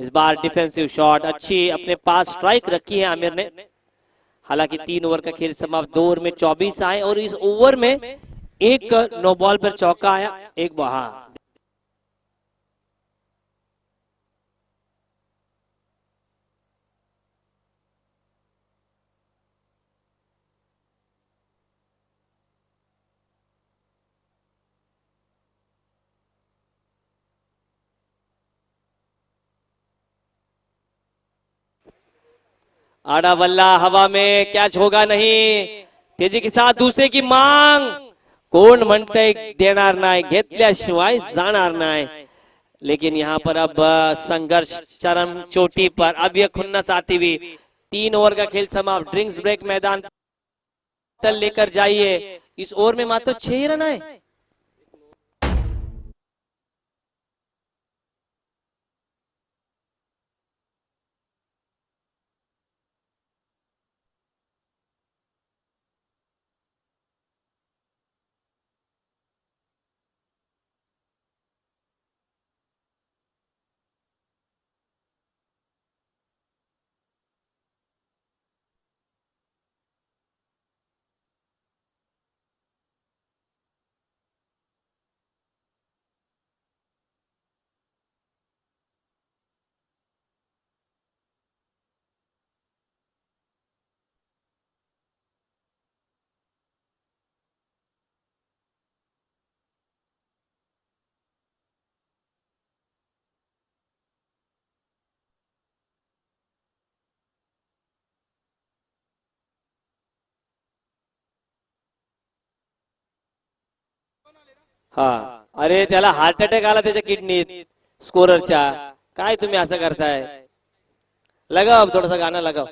इस बार डिफेंसिव शॉट अच्छी अपने पास स्ट्राइक रखी है आमिर ने। हालांकि 3 ओवर का खेल समाप्त, 2 ओवर में 24 आए और इस ओवर में एक नो बॉल पर चौका आया, एक बहा। आड़ा बल्ला हवा में, कैच होगा नहीं। तेजी के साथ दूसरे की मांग, कोण म्हणतंय देणार नाही, घेतल्याशिवाय जाणार नाही। लेकिन यहाँ पर अब संघर्ष चरम चोटी पर। अब यह खुन्नस आती हुई 3 ओवर का खेल समाप्त। ड्रिंक्स ब्रेक मैदान तल लेकर जाइए। इस ओवर में मात्र 6 ही रन आए। हा, अरे त्याला हार्ट अटॅक आला त्याच्या किडनीत स्कोररच्या. काय तुम्ही असं करताय? लगाव थोडासा गाणं लगाव.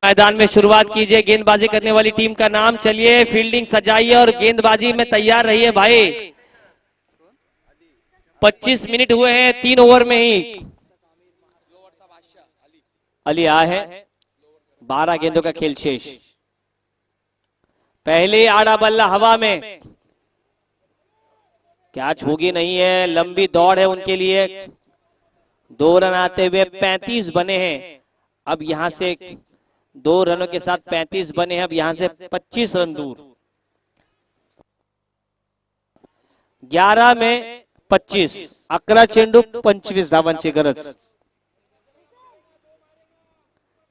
मैदान में शुरुआत कीजिए गेंदबाजी करने वाली टीम का नाम. चलिए फील्डिंग सजाइए और गेंदबाजी में तैयार रहिए भाई. 25 मिनट हुए हैं 3 ओवर में ही. अली आए हैं. 12 गेंदों का खेल शेष. पहले आड़ा बल्ला हवा में. कैच होगी नहीं है. लंबी दौड़ है उनके लिए. 2 रन आते हुए 35 बने हैं. अब यहां से 2 रनों के साथ 35 बने हैं. अब यहां से 25 रन दूर. 11 में 25. 11 चेंडू 25 धावांची गरज.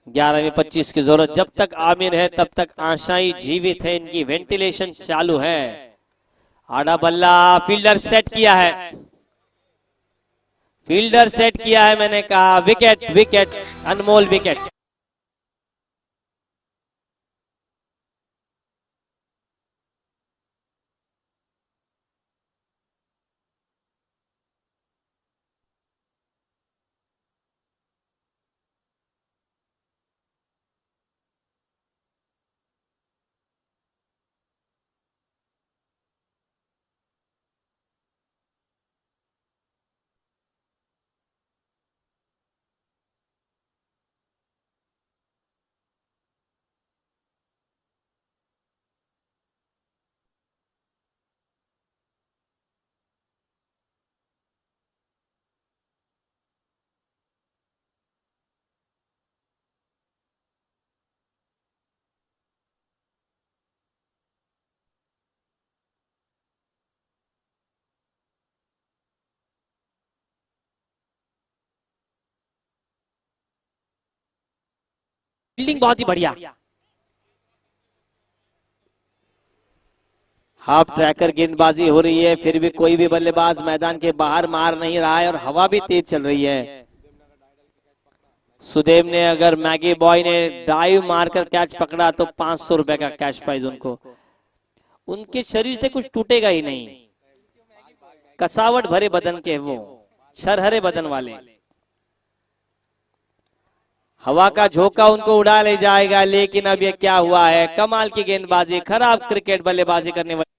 11 में 25 की जरूरत. जब तक आमिर है तब तक आशाएं जीवित है. इनकी वेंटिलेशन चालू है. आड़ा बल्ला. फील्डर सेट किया है. फील्डर सेट किया है. मैंने कहा विकेट विकेट अनमोल विकेट. फील्डिंग बहुत ही बढ़िया. हाफ ट्रैकर गेंदबाजी हो रही है. फिर भी कोई भी बल्लेबाज मैदान के बाहर मार नहीं रहा है और हवा भी तेज चल रही है. सुदेव ने अगर मैगी बॉय ने डाइव मारकर कैच पकड़ा तो 500 रुपए का कैश प्राइज उनको. उनके शरीर से कुछ टूटेगा ही नहीं. कसावट भरे बदन के वो छरहरे बदन वाले. हवा का झोंका उनको उड़ा ले जाएगा. लेकिन अब ये क्या हुआ है? कमाल की गेंदबाजी. खराब क्रिकेट बल्लेबाजी करने वाले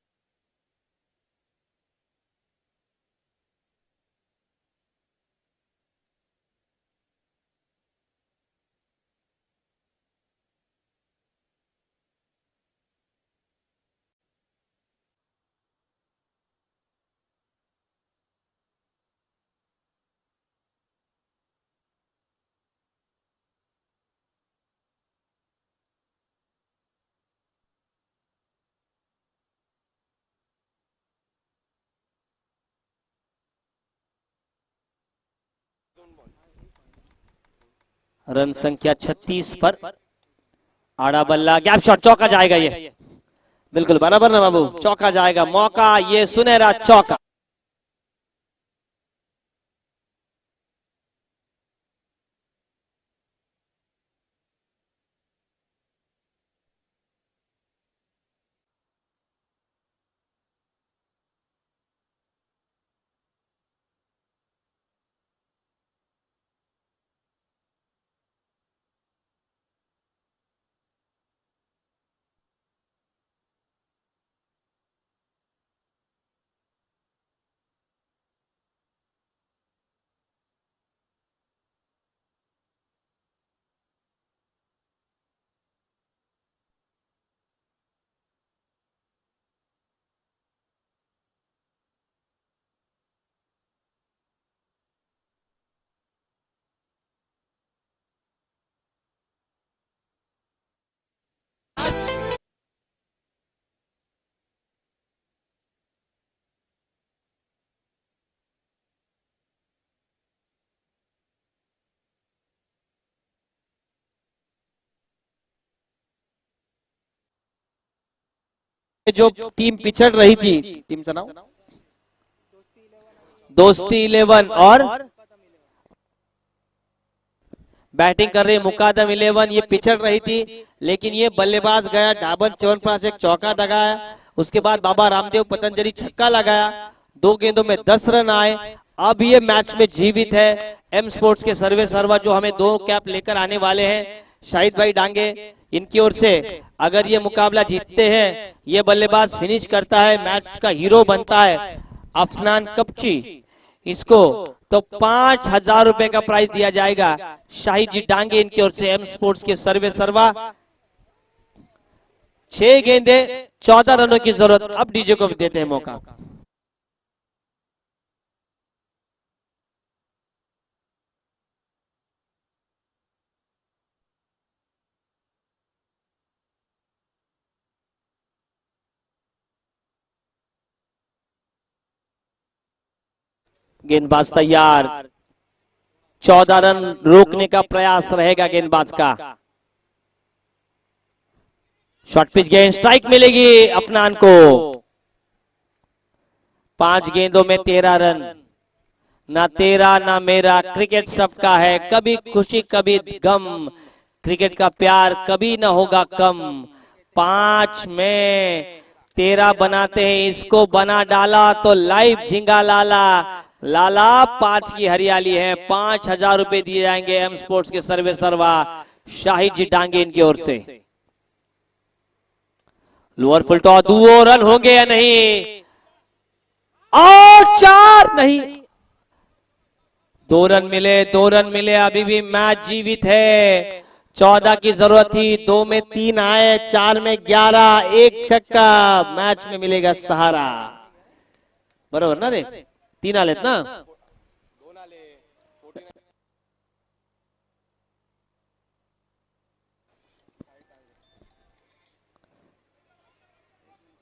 रन संख्या 36 पर। आड़ा बल्ला, गैप शॉट, चौका जाएगा ये। बिल्कुल बराबर ना बाबू, चौका जाएगा, मौका ये सुनहरा चौका। जो टीम पिछड़ रही थी, टीम का नाम दोस्ती 11 और बैटिंग कर रही मुकादम 11, ये पिछड़ रही थी, लेकिन ये बल्लेबाज गया डाबर च्यवनप्राश, एक चौका दगाया, उसके बाद बाबा रामदेव पतंजलि छक्का लगाया, 2 गेंदों में 10 रन आए। अब ये मैच में जीवित है। एम स्पोर्ट्स के सर्वे सर्वा जो हमें 2 कैप लेकर आने वाले हैं, शाहिद भाई डांगे, इनकी ओर से अगर ये मुकाबला जीतते हैं, ये बल्लेबाज फिनिश करता है, मैच का हीरो बनता है अफनान कपची, इसको तो 5,000 रुपए का प्राइज दिया जाएगा। शाहिद जी डांगे इनकी ओर से एम स्पोर्ट्स के सर्वे सर्वा। 6 गेंदे 14 रनों की जरूरत, अब डीजे को भी देते हैं मौका। गेंदबाज तैयार, 14 रन रोकने का प्रयास रहेगा गेंदबाज का। शॉर्ट पिच गेंद, स्ट्राइक मिलेगी अफनान को। 5 गेंदों में 13 रन, ना तेरा ना मेरा, क्रिकेट सबका है, कभी खुशी कभी गम, क्रिकेट का प्यार कभी ना होगा कम। 5 में 13 बनाते हैं, इसको बना डाला तो लाइव झिंगा लाला। लाला 5 की हरियाली है, 5,000 रुपए दिए जाएंगे एम स्पोर्ट्स के सर्वे सर्वा शाहिद जी डांगे इनकी ओर से। लोअर फुल टॉस, 2 रन होंगे या नहीं, और 4 नहीं, 2 रन मिले, 2 रन मिले, अभी भी मैच जीवित है। 14 की जरूरत थी, 2 में 3 आए, 4 में 11, 1 छक्का, मैच में मिलेगा सहारा। बरोबर ना रे, 3 आलेत ना।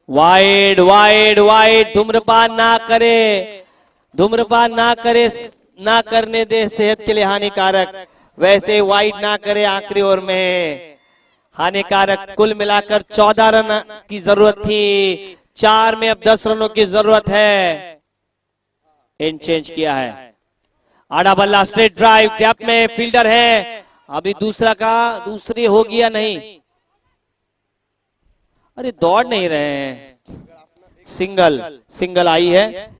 वाइड वाइड वाइड, धूम्रपान ना करे, धूम्रपान ना करे, ना करने दे, सेहत के लिए हानिकारक। वैसे वाइड ना करे, आखिरी ओवर में हानिकारक। कुल मिलाकर 14 रन की जरूरत थी, 4 में अब 10 रनों की जरूरत है। एंड चेंज किया है, आड़ा बल्ला, स्ट्रेट ड्राइव, गैप में फील्डर है, अभी दूसरी होगी या नहीं, अरे दौड़ नहीं रहे हैं, सिंगल सिंगल आई है।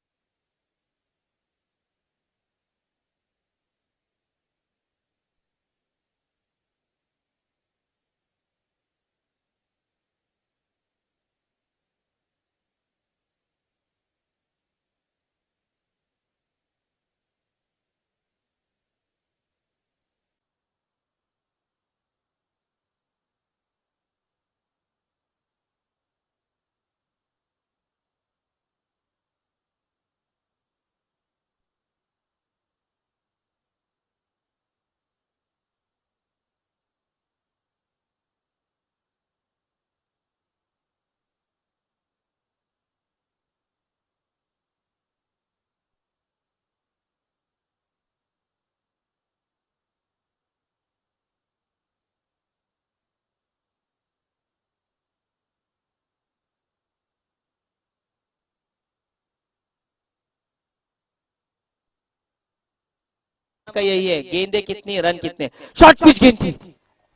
का यही है, गेंदे कितनी रन कितने। शॉर्ट पिच गेंद थी,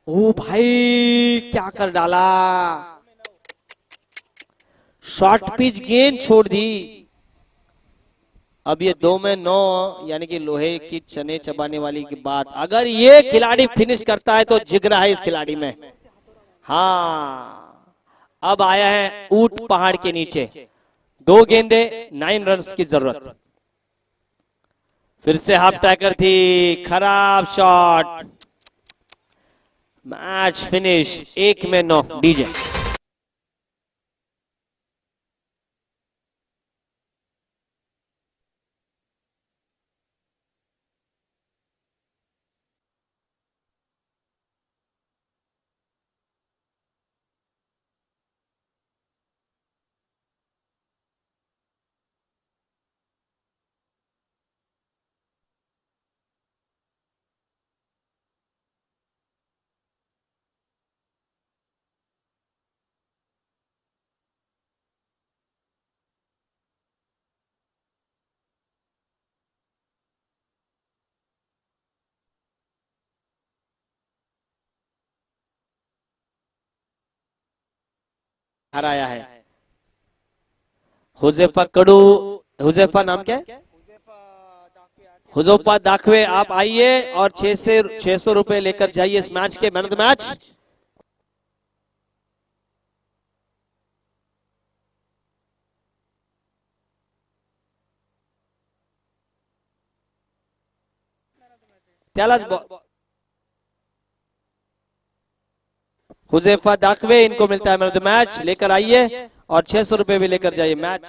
ओ भाई क्या कर डाला, शॉर्ट पिच गेंद छोड़ दी। अब ये 2 में 9, यानी कि लोहे की चने चबाने वाली की बात। अगर ये खिलाड़ी फिनिश करता है तो जिगरा है इस खिलाड़ी में। हाँ, अब आया है ऊंट पहाड़ के नीचे, 2 गेंदे 9 रन्स की जरूरत। फिर से हाफ टैकर थी, खराब शॉट, मैच फिनिश 1 में 9। डीजे हराया है हुजैफा कड़ू। हुजैफा नाम क्या है? हुजैफा दाखवे, आप आइए और 600 रुपए लेकर जाइए इस मैच के man of the match. Huzaifa दाखवे, इनको मिलता है मैन ऑफ द मैच। लेकर आइए और 600 रुपए भी लेकर जाइए। मैच